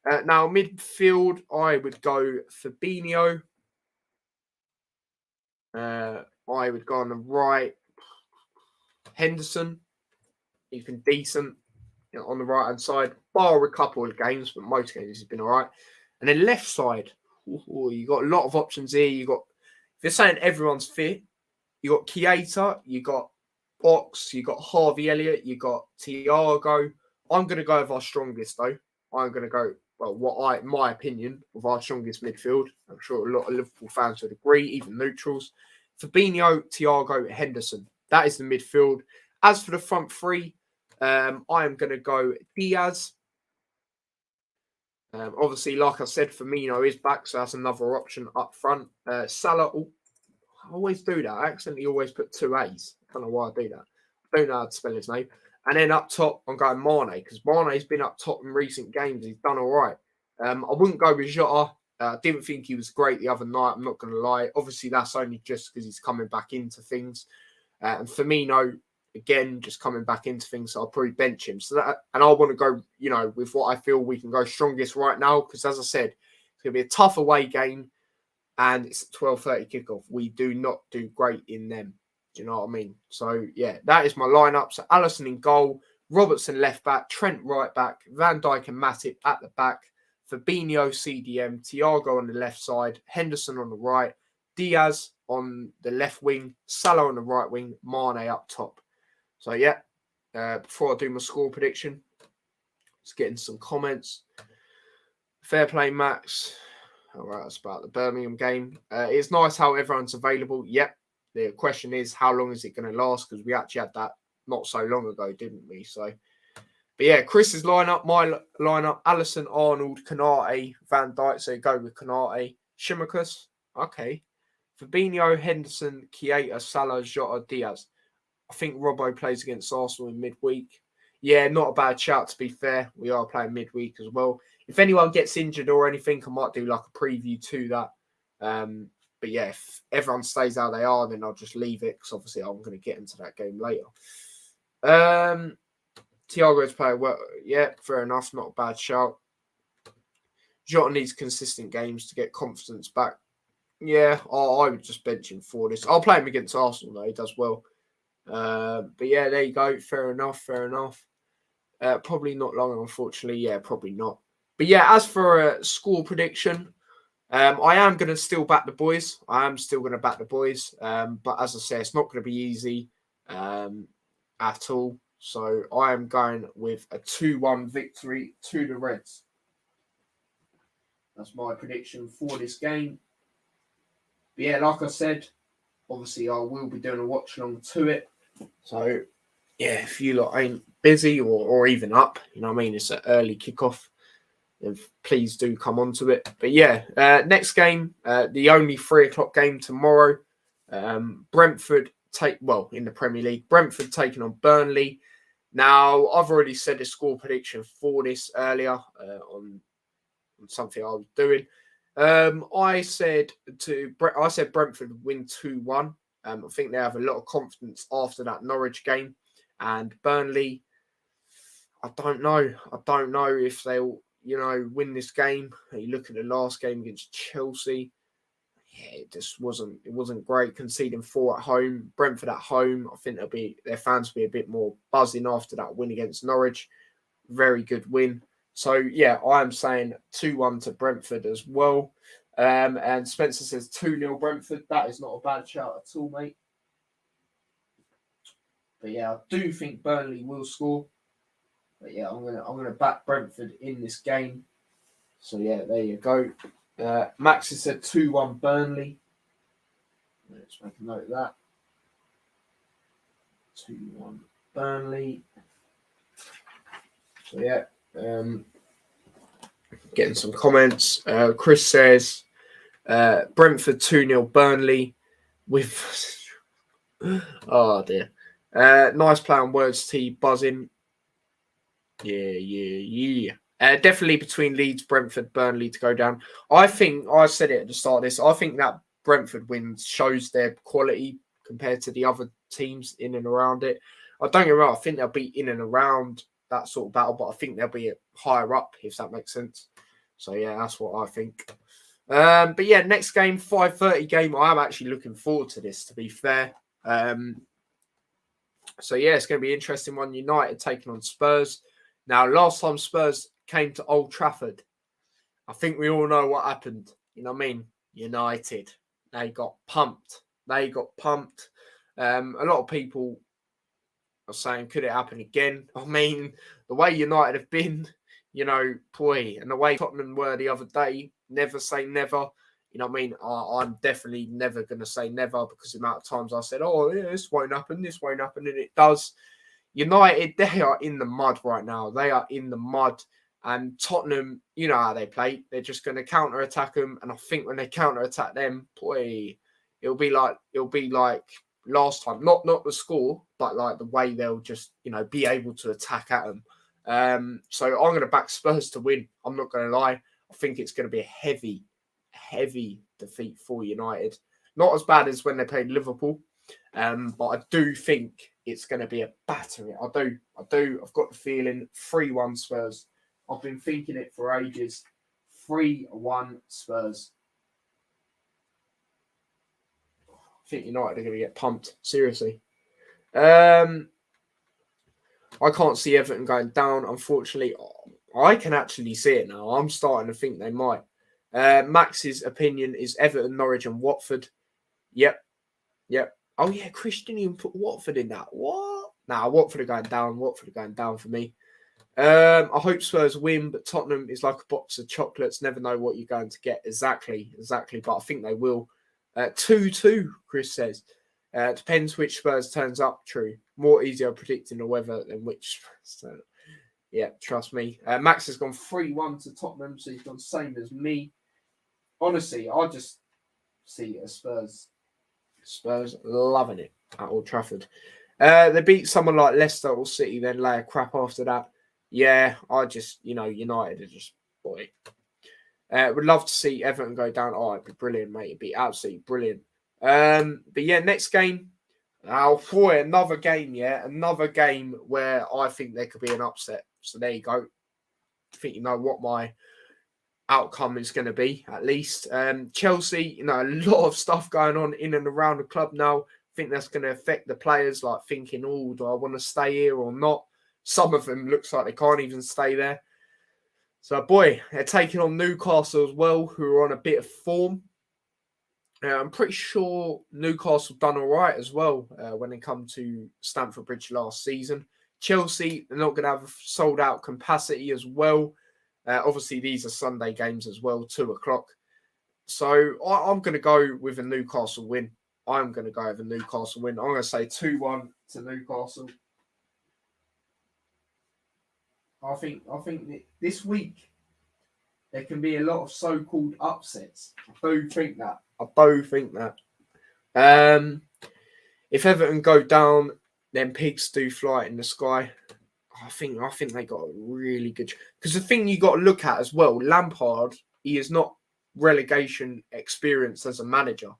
Now, midfield, I would go Fabinho. I would go on the right. Henderson, he's been decent on the right-hand side, bar a couple of games, but most games he's been all right. And then left side, you got a lot of options here. If you're saying everyone's fit, you got Keita, you got Box, you got Harvey Elliott, you got Thiago. I'm going to go with our strongest, though. I'm going to go, my opinion, of our strongest midfield. I'm sure a lot of Liverpool fans would agree, even neutrals. Fabinho, Thiago, Henderson. That is the midfield. As for the front three, I am going to go Diaz. Obviously, like I said, Firmino is back, so that's another option up front. Salah, I always do that. I accidentally always put 2 A's. I don't know why I do that. I don't know how to spell his name. And then up top, I'm going Mane, because Mane's been up top in recent games. He's done all right. I wouldn't go with Jota. I didn't think he was great the other night. I'm not going to lie. Obviously, that's only just because he's coming back into things. And Firmino, again, just coming back into things. So I'll probably bench him. And I want to go, with what I feel we can go strongest right now. Because as I said, it's going to be a tough away game. And it's 12:30 kickoff. We do not do great in them. Do you know what I mean? So, yeah, that is my lineup. So, Alisson in goal, Robertson left back, Trent right back, Van Dijk and Matip at the back, Fabinho, CDM, Thiago on the left side, Henderson on the right, Diaz on the left wing, Salah on the right wing, Mane up top. So, yeah, before I do my score prediction, let's get into some comments. Fair play, Max. All right, that's about the Birmingham game. It's nice how everyone's available. Yep. The question is, how long is it going to last? Because we actually had that not so long ago, didn't we? So, but yeah, Chris's lineup, my lineup: Alisson, Arnold, Kanate, Van Dijk. So go with Kanate, Shimikas. Okay, Fabinho, Henderson, Keita, Salah, Jota, Diaz. I think Robbo plays against Arsenal in midweek. Yeah, not a bad shout, to be fair. We are playing midweek as well. If anyone gets injured or anything, I might do like a preview to that. But yeah, if everyone stays how they are, then I'll just leave it because obviously I'm going to get into that game later. Thiago's playing well. Yeah, fair enough. Not a bad shout. Jota needs consistent games to get confidence back. Yeah, I would just bench him for this. I'll play him against Arsenal though. He does well. But yeah, there you go. Fair enough. Probably not long, unfortunately. Yeah, probably not. But yeah, as for a score prediction, I am going to still back the boys. But as I say, it's not going to be easy at all. So I am going with a 2-1 victory to the Reds. That's my prediction for this game. But yeah, like I said, obviously I will be doing a watch along to it. So yeah, if you lot ain't busy or even up, you know what I mean, it's an early kickoff. Please do come on to it. But yeah, next game, the only 3:00 game tomorrow. Brentford in the Premier League, Brentford taking on Burnley. Now, I've already said a score prediction for this earlier on something I was doing. I said Brentford would win 2-1. I think they have a lot of confidence after that Norwich game. And Burnley, I don't know if they'll, win this game. You look at the last game against Chelsea. Yeah, it just wasn't great, conceding 4 at home. Brentford at home, I think their fans will be a bit more buzzing after that win against Norwich. Very good win. So yeah, I am saying 2-1 to Brentford as well. And Spencer says 2-0 Brentford. That is not a bad shout at all, mate. But yeah, I do think Burnley will score. But yeah, I'm gonna back Brentford in this game. So yeah, there you go. Max has said 2-1 Burnley. Let's make a note of that. 2-1 Burnley. So yeah, getting some comments. Chris says Brentford 2-0 Burnley with oh dear. Nice play on words, T. Buzzing. Yeah. Definitely between Leeds, Brentford, Burnley to go down. I think, I said it at the start of this, I think that Brentford win shows their quality compared to the other teams in and around it. I don't get me wrong, I think they'll be in and around that sort of battle, but I think they'll be higher up, if that makes sense. So yeah, that's what I think. But yeah, next game, 5:30 game. I am actually looking forward to this, to be fair. So yeah, it's going to be an interesting one. United taking on Spurs. Now, last time Spurs came to Old Trafford, I think we all know what happened. You know what I mean? United, they got pumped. A lot of people are saying, could it happen again? I mean, the way United have been, and the way Tottenham were the other day, never say never. You know what I mean? I'm definitely never going to say never because the amount of times I said, oh, yeah, this won't happen, and it does. United, they are in the mud right now. They are in the mud. And Tottenham, you know how they play. They're just going to counter-attack them. And I think when they counter-attack them, it'll be like last time. Not the score, but like the way they'll just, be able to attack at them. So I'm going to back Spurs to win. I'm not going to lie. I think it's going to be a heavy defeat for United. Not as bad as when they played Liverpool. But I do think it's going to be a battering. I do. I've got the feeling 3-1 Spurs. I've been thinking it for ages. 3-1 Spurs. I think United are going to get pumped. Seriously. I can't see Everton going down, unfortunately. I can actually see it now. I'm starting to think they might. Max's opinion is Everton, Norwich and Watford. Yep. Oh, yeah, Chris didn't even put Watford in that. What? Nah, Watford are going down for me. I hope Spurs win, but Tottenham is like a box of chocolates. Never know what you're going to get. Exactly. But I think they will. 2-2, Chris says. Depends which Spurs turns up. True, more easier predicting the weather than which Spurs. So, yeah, trust me. Max has gone 3-1 to Tottenham, so he's gone same as me. Honestly, I just see it as Spurs loving it at Old Trafford. They beat someone like Leicester or City, then lay a crap after that. Yeah, I just, United are just, boy. Would love to see Everton go down. Oh, it'd be brilliant, mate. It'd be absolutely brilliant. But yeah, next game. Oh, boy, another game, yeah. Another game where I think there could be an upset. So there you go. I think you know what my outcome is going to be, at least. Chelsea, a lot of stuff going on in and around the club now. I think that's going to affect the players, like thinking, oh, do I want to stay here or not? Some of them looks like they can't even stay there. So, boy, they're taking on Newcastle as well, who are on a bit of form. I'm pretty sure Newcastle done all right as well when they come to Stamford Bridge last season. Chelsea, they're not going to have sold-out capacity as well. Obviously, these are Sunday games as well, 2:00. So I'm going to go with a Newcastle win. I'm going to say 2-1 to Newcastle. I think this week there can be a lot of so-called upsets. I do think that. If Everton go down, then pigs do fly in the sky. I think they got a really good. Because the thing you got to look at as well, Lampard, he is not relegation experienced as a manager,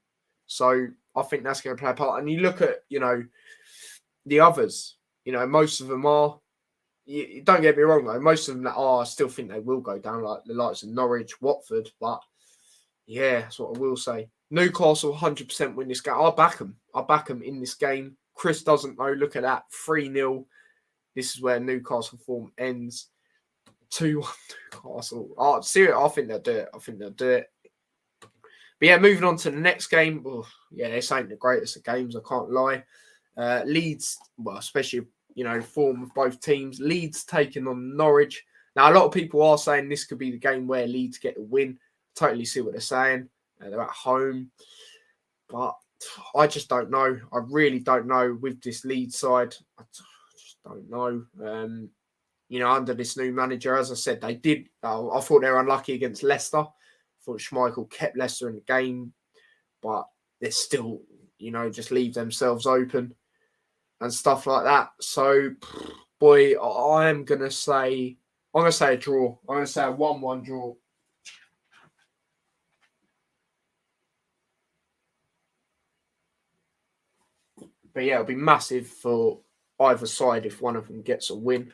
so I think that's going to play a part. And you look at the others, most of them are. Don't get me wrong though, most of them that are, I still think they will go down, like the likes of Norwich, Watford. But yeah, that's what I will say. Newcastle 100% win this game. I'll back them in this game. Chris doesn't know. Look at that, 3-0. This is where Newcastle form ends. 2-1 Newcastle. Oh, seriously, I think they'll do it. But yeah, moving on to the next game. Oh, yeah, this ain't the greatest of games, I can't lie. Leeds, well, especially, form of both teams. Leeds taking on Norwich. Now, a lot of people are saying this could be the game where Leeds get the win. Totally see what they're saying. They're at home. But I just don't know. I really don't know with this Leeds side. I just don't know. Under this new manager, as I said, they did. I thought they were unlucky against Leicester. I thought Schmeichel kept Leicester in the game. But they still, just leave themselves open and stuff like that. So, boy, I'm going to say a draw. I'm going to say a 1-1 draw. But yeah, it'll be massive for either side if one of them gets a win.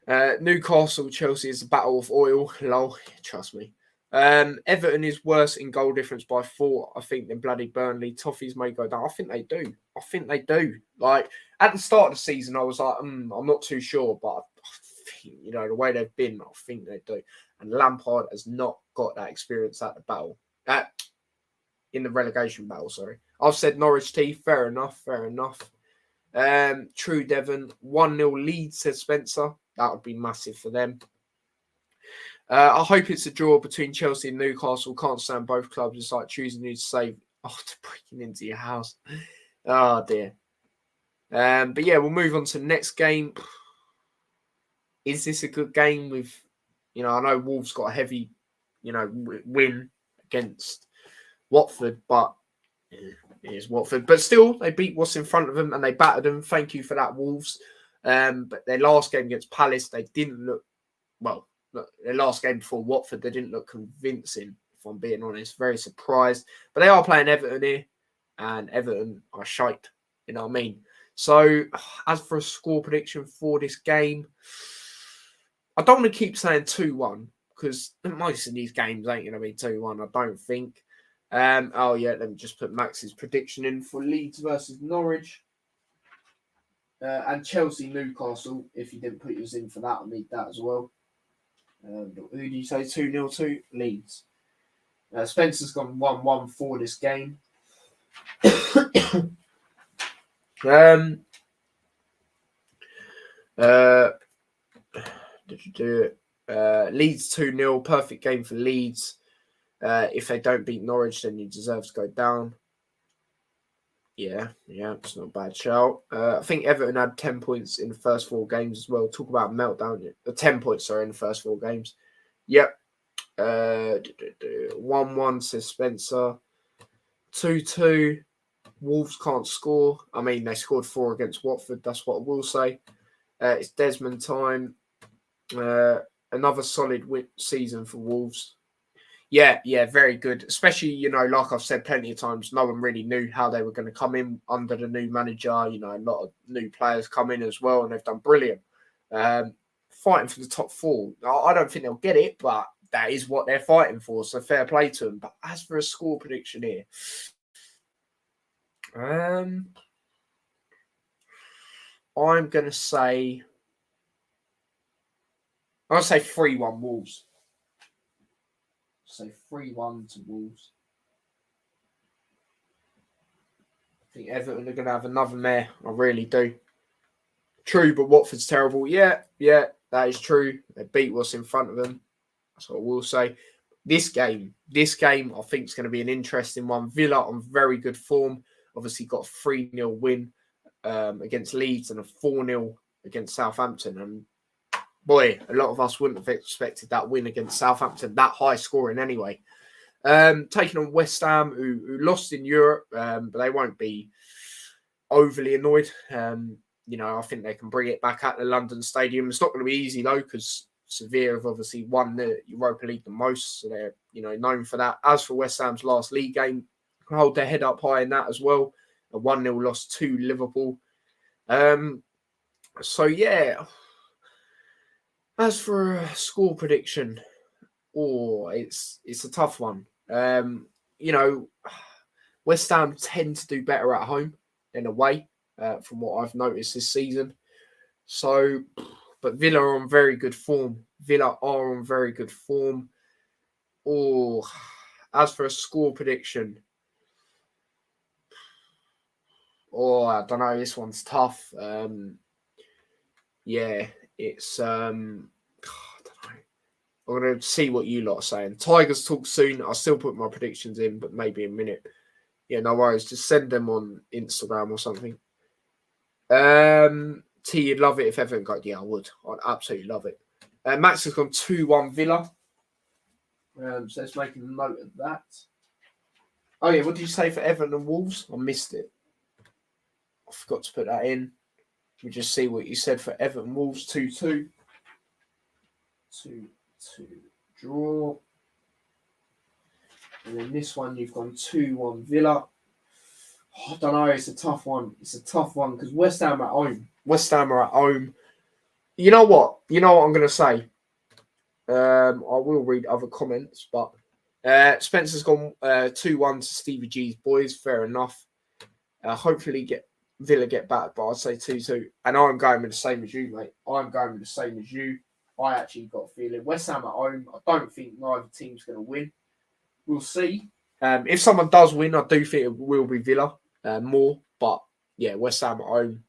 Newcastle, Chelsea is a battle of oil. Lol, trust me. Everton is worse in goal difference by 4, I think, than bloody Burnley. Toffees may go down. I think they do. Like, at the start of the season, I was like, I'm not too sure, but I think, the way they've been, I think they do. And Lampard has not got that experience at the battle. In the relegation battle, sorry. I've said Norwich T. Fair enough. True Devon. 1-0 Leeds, says Spencer. That would be massive for them. I hope it's a draw between Chelsea and Newcastle. Can't stand both clubs. It's like choosing who to save after breaking into your house. Oh, dear. But yeah, we'll move on to the next game. Is this a good game with, I know Wolves got a heavy, win against Watford, but it is Watford. But still, they beat what's in front of them and they battered them. Thank you for that, Wolves. But their last game against Palace, they didn't look, well, their last game before Watford, they didn't look convincing, if I'm being honest. Very surprised. But they are playing Everton here, and Everton are shite. You know what I mean? So, as for a score prediction for this game, I don't want to keep saying 2-1, because most of these games ain't going to be 2-1, I don't think. Oh, yeah, let me just put Max's prediction in for Leeds versus Norwich. And Chelsea, Newcastle, if you didn't put yours in for that, I need that as well. Who do you say 2-0 to? Leeds. Spencer's gone 1-1 for this game. Leeds 2-0. Perfect game for Leeds. If they don't beat Norwich, then you deserve to go down. Yeah, it's not a bad shout. I think Everton had 10 points in the first 4 games as well. Talk about meltdown. 10 points, sorry, in the first 4 games. Yep. 1-1 says Spencer. 2-2. Wolves can't score. I mean, they scored 4 against Watford. That's what I will say. It's Desmond time. Another solid season for Wolves. Yeah, very good. Especially, like I've said plenty of times, no one really knew how they were going to come in under the new manager. A lot of new players come in as well, and they've done brilliant. Fighting for the top 4. I don't think they'll get it, but that is what they're fighting for, so fair play to them. But as for a score prediction here, I'm going to say... I'll say 3-1 Wolves. Say 3-1 to Wolves. I think Everton are going to have another mare. I really do. True, but Watford's terrible. Yeah, that is true. They beat what's in front of them. That's what I will say. This game, I think is going to be an interesting one. Villa on very good form. Obviously got a 3-0 win against Leeds and a 4-0 against Southampton. And boy, a lot of us wouldn't have expected that win against Southampton, that high scoring anyway. Taking on West Ham, who lost in Europe, but they won't be overly annoyed. I think they can bring it back at the London Stadium. It's not going to be easy, though, because Sevilla have obviously won the Europa League the most, so they're known for that. As for West Ham's last league game, hold their head up high in that as well. A 1-0 loss to Liverpool. So, yeah. As for a score prediction, it's a tough one. West Ham tend to do better at home than away, from what I've noticed this season. So, but Villa are on very good form. As for a score prediction, I don't know. This one's tough. It's I don't know. I'm going to see what you lot are saying. Tigers talk soon. I'll still put my predictions in, but maybe a minute. Yeah, no worries. Just send them on Instagram or something. T, you'd love it if Everton got... Yeah, I would. I'd absolutely love it. Max has gone 2-1 Villa. So let's make a note of that. Oh, yeah, what did you say for Everton and Wolves? I missed it. I forgot to put that in. We just see what you said for Everton Wolves 2-2. 2-2 draw. And then this one, you've gone 2-1 Villa. I don't know. It's a tough one. Because West Ham are at home. You know what I'm going to say? I will read other comments, but Spencer's gone 2-1 to Stevie G's boys. Fair enough. Hopefully Villa get back, but I'd say 2-2. And I'm going with the same as you, mate. I actually got a feeling. West Ham at home, I don't think neither team's going to win. We'll see. If someone does win, I do think it will be Villa more. But yeah, West Ham at home,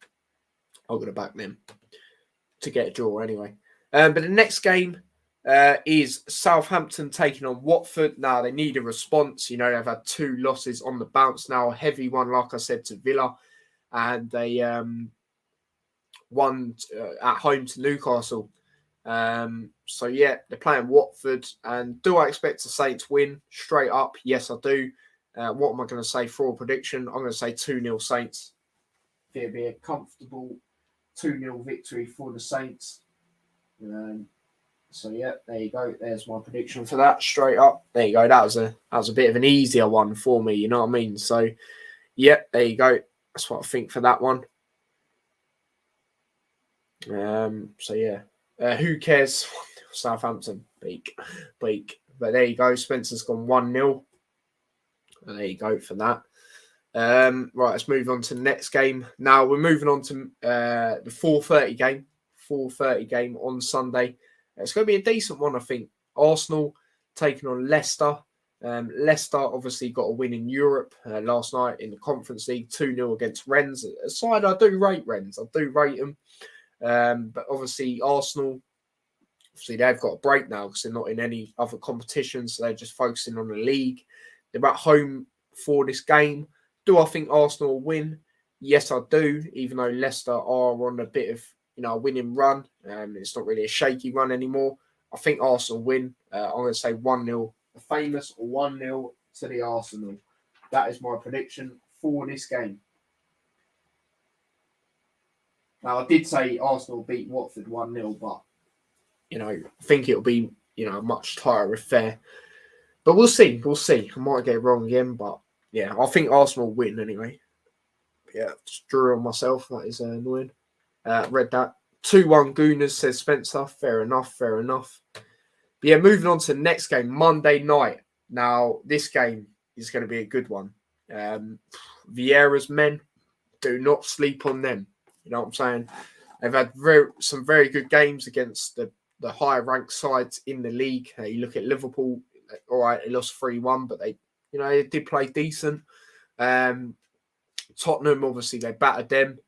I'm going to back them to get a draw anyway. But the next game is Southampton taking on Watford. Now, they need a response. They've had 2 losses on the bounce now. A heavy one, like I said, to Villa. And they won at home to Newcastle. So, yeah, they're playing Watford. And do I expect the Saints win straight up? Yes, I do. What am I going to say for a prediction? I'm going to say 2-0 Saints. It'll be a comfortable 2-0 victory for the Saints. So, yeah, there you go. There's my prediction for that straight up. There you go. That was a bit of an easier one for me. You know what I mean? So, yeah, there you go. That's what I think for that one. So, yeah. Who cares? Southampton. Beak. But there you go. Spencer's gone 1-0. And there you go for that. Right, let's move on to the next game. Now, we're moving on to the 4:30 game. 4:30 game on Sunday. It's going to be a decent one, I think. Arsenal taking on Leicester. Leicester obviously got a win in Europe last night in the Conference League, 2-0 against Rennes. A side I do rate Rennes. I do rate them. But obviously Arsenal, they've got a break now because they're not in any other competitions. So they're just focusing on the league. They're at home for this game. Do I think Arsenal will win? Yes, I do, even though Leicester are on a bit of a winning run. It's not really a shaky run anymore. I think Arsenal win. I'm going to say 1-0, the famous 1-0 to the Arsenal. That is my prediction for this game. Now, I did say Arsenal beat Watford 1-0, but, I think it'll be, a much tighter affair. But we'll see. We'll see. I might get it wrong again, but, yeah, I think Arsenal will win anyway. Yeah, just drew on myself. That is annoying. Read that. 2-1 Gooners, says Spencer. Fair enough. But yeah, moving on to the next game, Monday night. Now, this game is going to be a good one. Vieira's men, do not sleep on them. You know what I'm saying? They've had some very good games against the higher ranked sides in the league. You look at Liverpool, all right, they lost 3-1, but they did play decent. Tottenham, obviously, they battered them.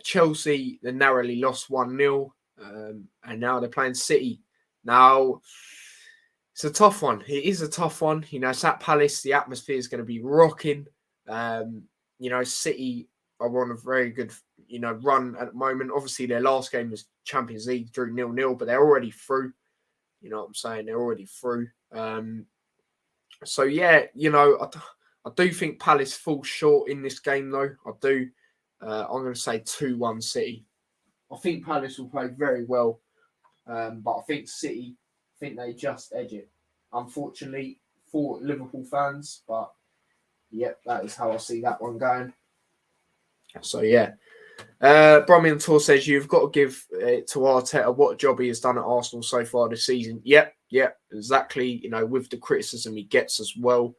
Chelsea, they narrowly lost 1-0, and now they're playing City. Now, it's a tough one. It is a tough one. It's at Palace. The atmosphere is going to be rocking. City are on a very good, run at the moment. Obviously, their last game was Champions League, drew 0-0, but they're already through. You know what I'm saying? They're already through. So, yeah, I do think Palace falls short in this game, though. I do. I'm going to say 2-1 City. I think Palace will play very well, but I think City, they just edge it. Unfortunately for Liverpool fans, but yep, that is how I see that one going. So yeah, Brummy Tour says you've got to give it to Arteta what job he has done at Arsenal so far this season. Yep, exactly. With the criticism he gets as well,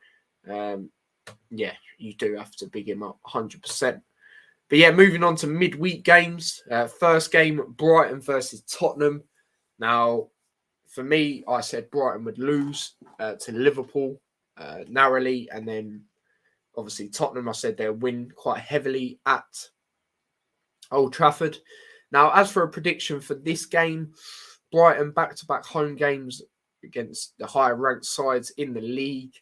yeah, you do have to big him up 100%. But yeah, moving on to midweek games. First game, Brighton versus Tottenham. Now, for me, I said Brighton would lose to Liverpool narrowly. And then, obviously, Tottenham, I said they'll win quite heavily at Old Trafford. Now, as for a prediction for this game, Brighton back-to-back home games against the higher-ranked sides in the league.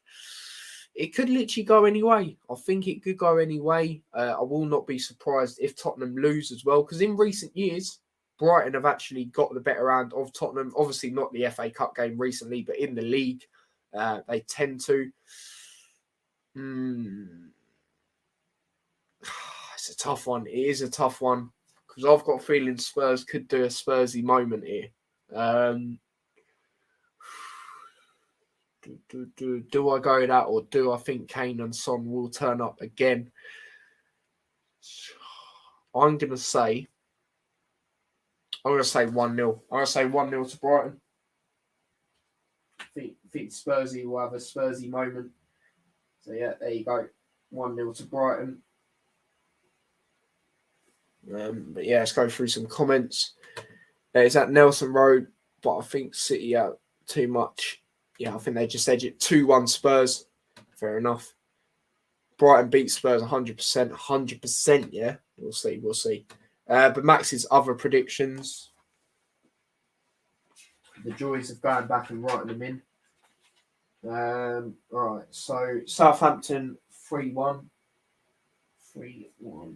It could literally go any way. I think it could go any way. I will not be surprised if Tottenham lose as well, because in recent years, Brighton have actually got the better hand of Tottenham. Obviously, not the FA Cup game recently, but in the league, they tend to. It's a tough one. It is a tough one, because I've got a feeling Spurs could do a Spursy moment here. Do I go with that, or do I think Kane and Son will turn up again? I'm going to say 1-0. I'm going to say 1-0 to Brighton. I think Spursy will have a Spursy moment. So yeah, there you go. 1-0 to Brighton. But yeah, let's go through some comments. It's at Nelson Road, but I think City out too much. Yeah, I think they just edge it 2-1 Spurs. Fair enough. Brighton beat Spurs 100%. 100%, yeah. We'll see. But Max's other predictions. The joys of going back and writing them in. Right, so Southampton 3-1. 3-1.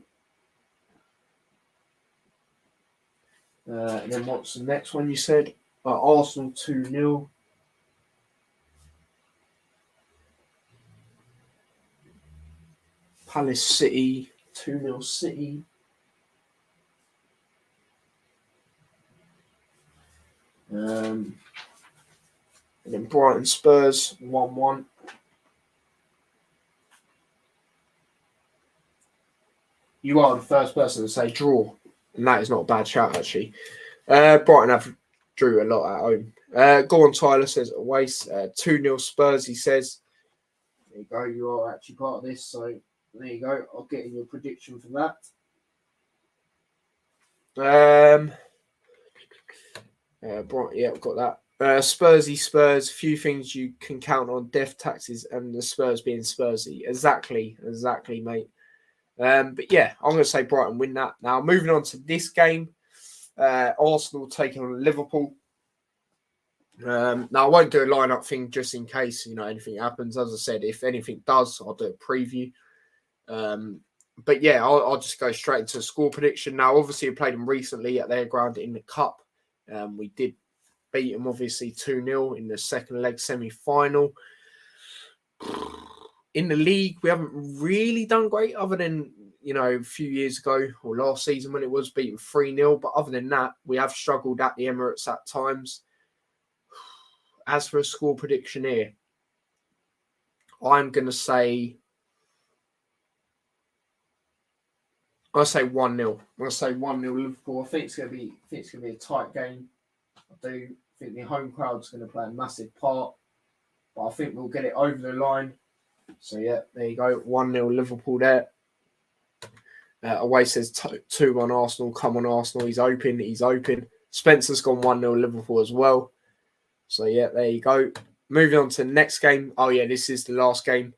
And then what's the next one you said? Arsenal 2-0. Palace City 2-0 City. And then Brighton Spurs 1-1. You are the first person to say draw, and that is not a bad shout actually. Brighton have drew a lot at home. Go on, Tyler says away 2-0 Spurs. He says, there you go. You are actually part of this, so there you go. I'll get in your prediction for that. Yeah, I've got that. Spurs. Few things you can count on: death, taxes, and the Spurs being Spursy. Exactly, mate. But yeah, I'm going to say Brighton win that. Now, moving on to this game, Arsenal taking on Liverpool. Now, I won't do a lineup thing just in case anything happens. As I said, if anything does, I'll do a preview. But yeah, I'll just go straight into the score prediction. Now, obviously, we played them recently at their ground in the Cup. We did beat them, obviously, 2-0 in the second leg semi-final. In the league, we haven't really done great other than, a few years ago or last season when it was beaten 3-0. But other than that, we have struggled at the Emirates at times. As for a score prediction here, I'm going to say... I'll say 1-0. I'm going to say 1-0 Liverpool. I think it's going to be a tight game. I do think the home crowd's going to play a massive part. But I think we'll get it over the line. So, yeah, there you go. 1-0 Liverpool there. Away says 2-1 Arsenal. Come on, Arsenal. He's open. Spencer's gone 1-0 Liverpool as well. So, yeah, there you go. Moving on to the next game. Oh, yeah, this is the last game.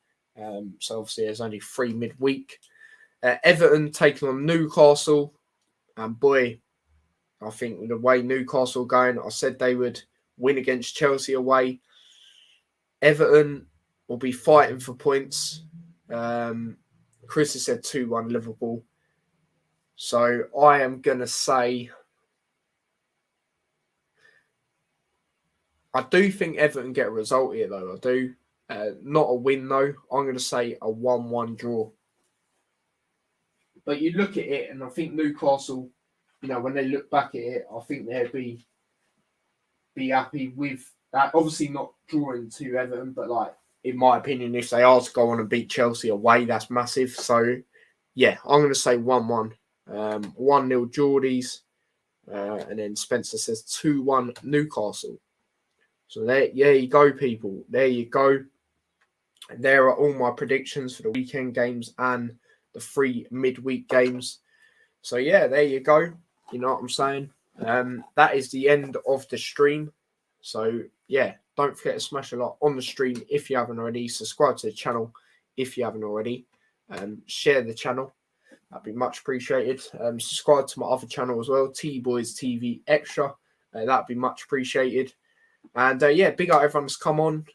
So, obviously, there's only 3 midweek. Everton taking on Newcastle. And, boy, I think with the way Newcastle going, I said they would win against Chelsea away. Everton will be fighting for points. Chris has said 2-1 Liverpool. So I am going to say, I do think Everton get a result here, though. I do. Not a win, though. I'm going to say a 1-1 draw. But you look at it, and I think Newcastle, when they look back at it, I think they'd be happy with that. Obviously not drawing to Everton, but in my opinion, if they are to go on and beat Chelsea away, that's massive. So, yeah, I'm going to say 1-1. 1-0 Geordies. And then Spencer says 2-1 Newcastle. So there you go, people. There you go. There are all my predictions for the weekend games and the 3 midweek games. So, yeah, there you go. You know what I'm saying? That is the end of the stream. So, yeah, don't forget to smash a like on the stream if you haven't already. Subscribe to the channel if you haven't already. Share the channel. That'd be much appreciated. Subscribe to my other channel as well, T-Boys TV Extra. That'd be much appreciated. And, yeah, big up everyone that's come on.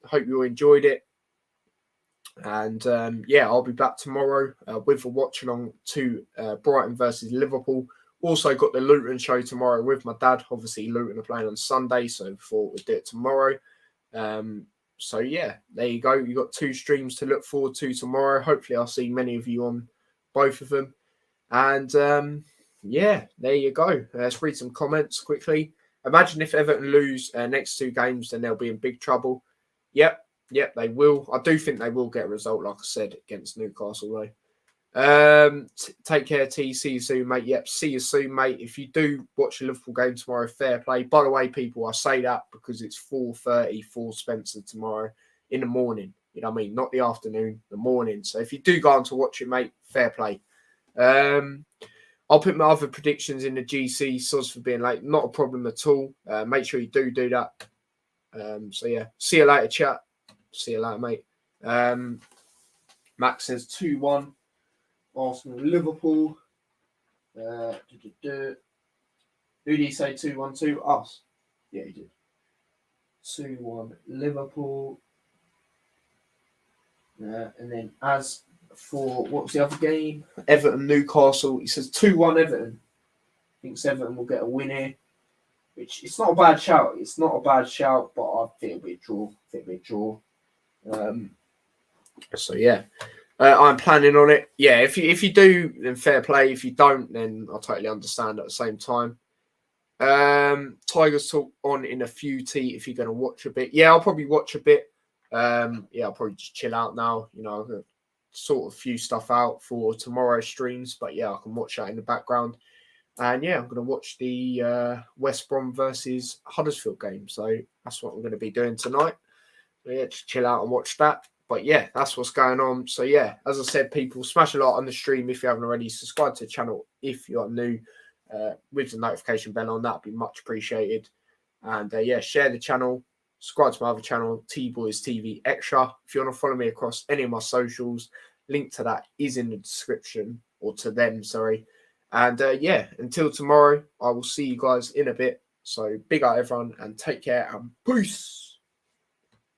Hope you all enjoyed it. And, yeah, I'll be back tomorrow with a watch-along to Brighton versus Liverpool. Also got the Luton show tomorrow with my dad. Obviously, Luton are playing on Sunday, so I thought we'd do it tomorrow. So, yeah, there you go. You've got 2 streams to look forward to tomorrow. Hopefully, I'll see many of you on both of them. And, yeah, there you go. Let's read some comments quickly. Imagine if Everton lose next 2 games, then they'll be in big trouble. Yep, they will. I do think they will get a result, like I said, against Newcastle, though. Take care, T. See you soon, mate. Yep, see you soon, mate. If you do watch the Liverpool game tomorrow, fair play. By the way, people, I say that because it's 4:30 for Spencer tomorrow in the morning. You know what I mean? Not the afternoon, the morning. So if you do go on to watch it, mate, fair play. I'll put my other predictions in the GC. Soz for being late. Not a problem at all. Make sure you do that. So, yeah. See you later, chat. See you later, mate. Max says 2-1. Arsenal, Liverpool. Who did he say 2-1 to? Us. Yeah, he did. 2-1 Liverpool. And then as for, what was the other game? Everton, Newcastle. He says 2-1 Everton. Thinks Everton will get a win here. Which, it's not a bad shout. It's not a bad shout, but I think it'll be a draw. So, yeah. I'm planning on it. Yeah, if you do, then fair play. If you don't, then I totally understand at the same time. Tigers talk on in a few, T, if you're going to watch a bit. Yeah, I'll probably watch a bit. Yeah, I'll probably just chill out now. Sort a few stuff out for tomorrow's streams. But, yeah, I can watch that in the background. And, yeah, I'm going to watch the West Brom versus Huddersfield game. So that's what I'm going to be doing tonight. So, yeah, just chill out and watch that. But, yeah, that's what's going on. So, yeah, as I said, people, smash a like on the stream if you haven't already. Subscribe to the channel if you are new with the notification bell on. That would be much appreciated. And, yeah, share the channel. Subscribe to my other channel, T-Boys TV Extra. If you want to follow me across any of my socials, link to that is in the description. Or to them, sorry. And, yeah, until tomorrow, I will see you guys in a bit. So, big up, everyone, and take care and peace.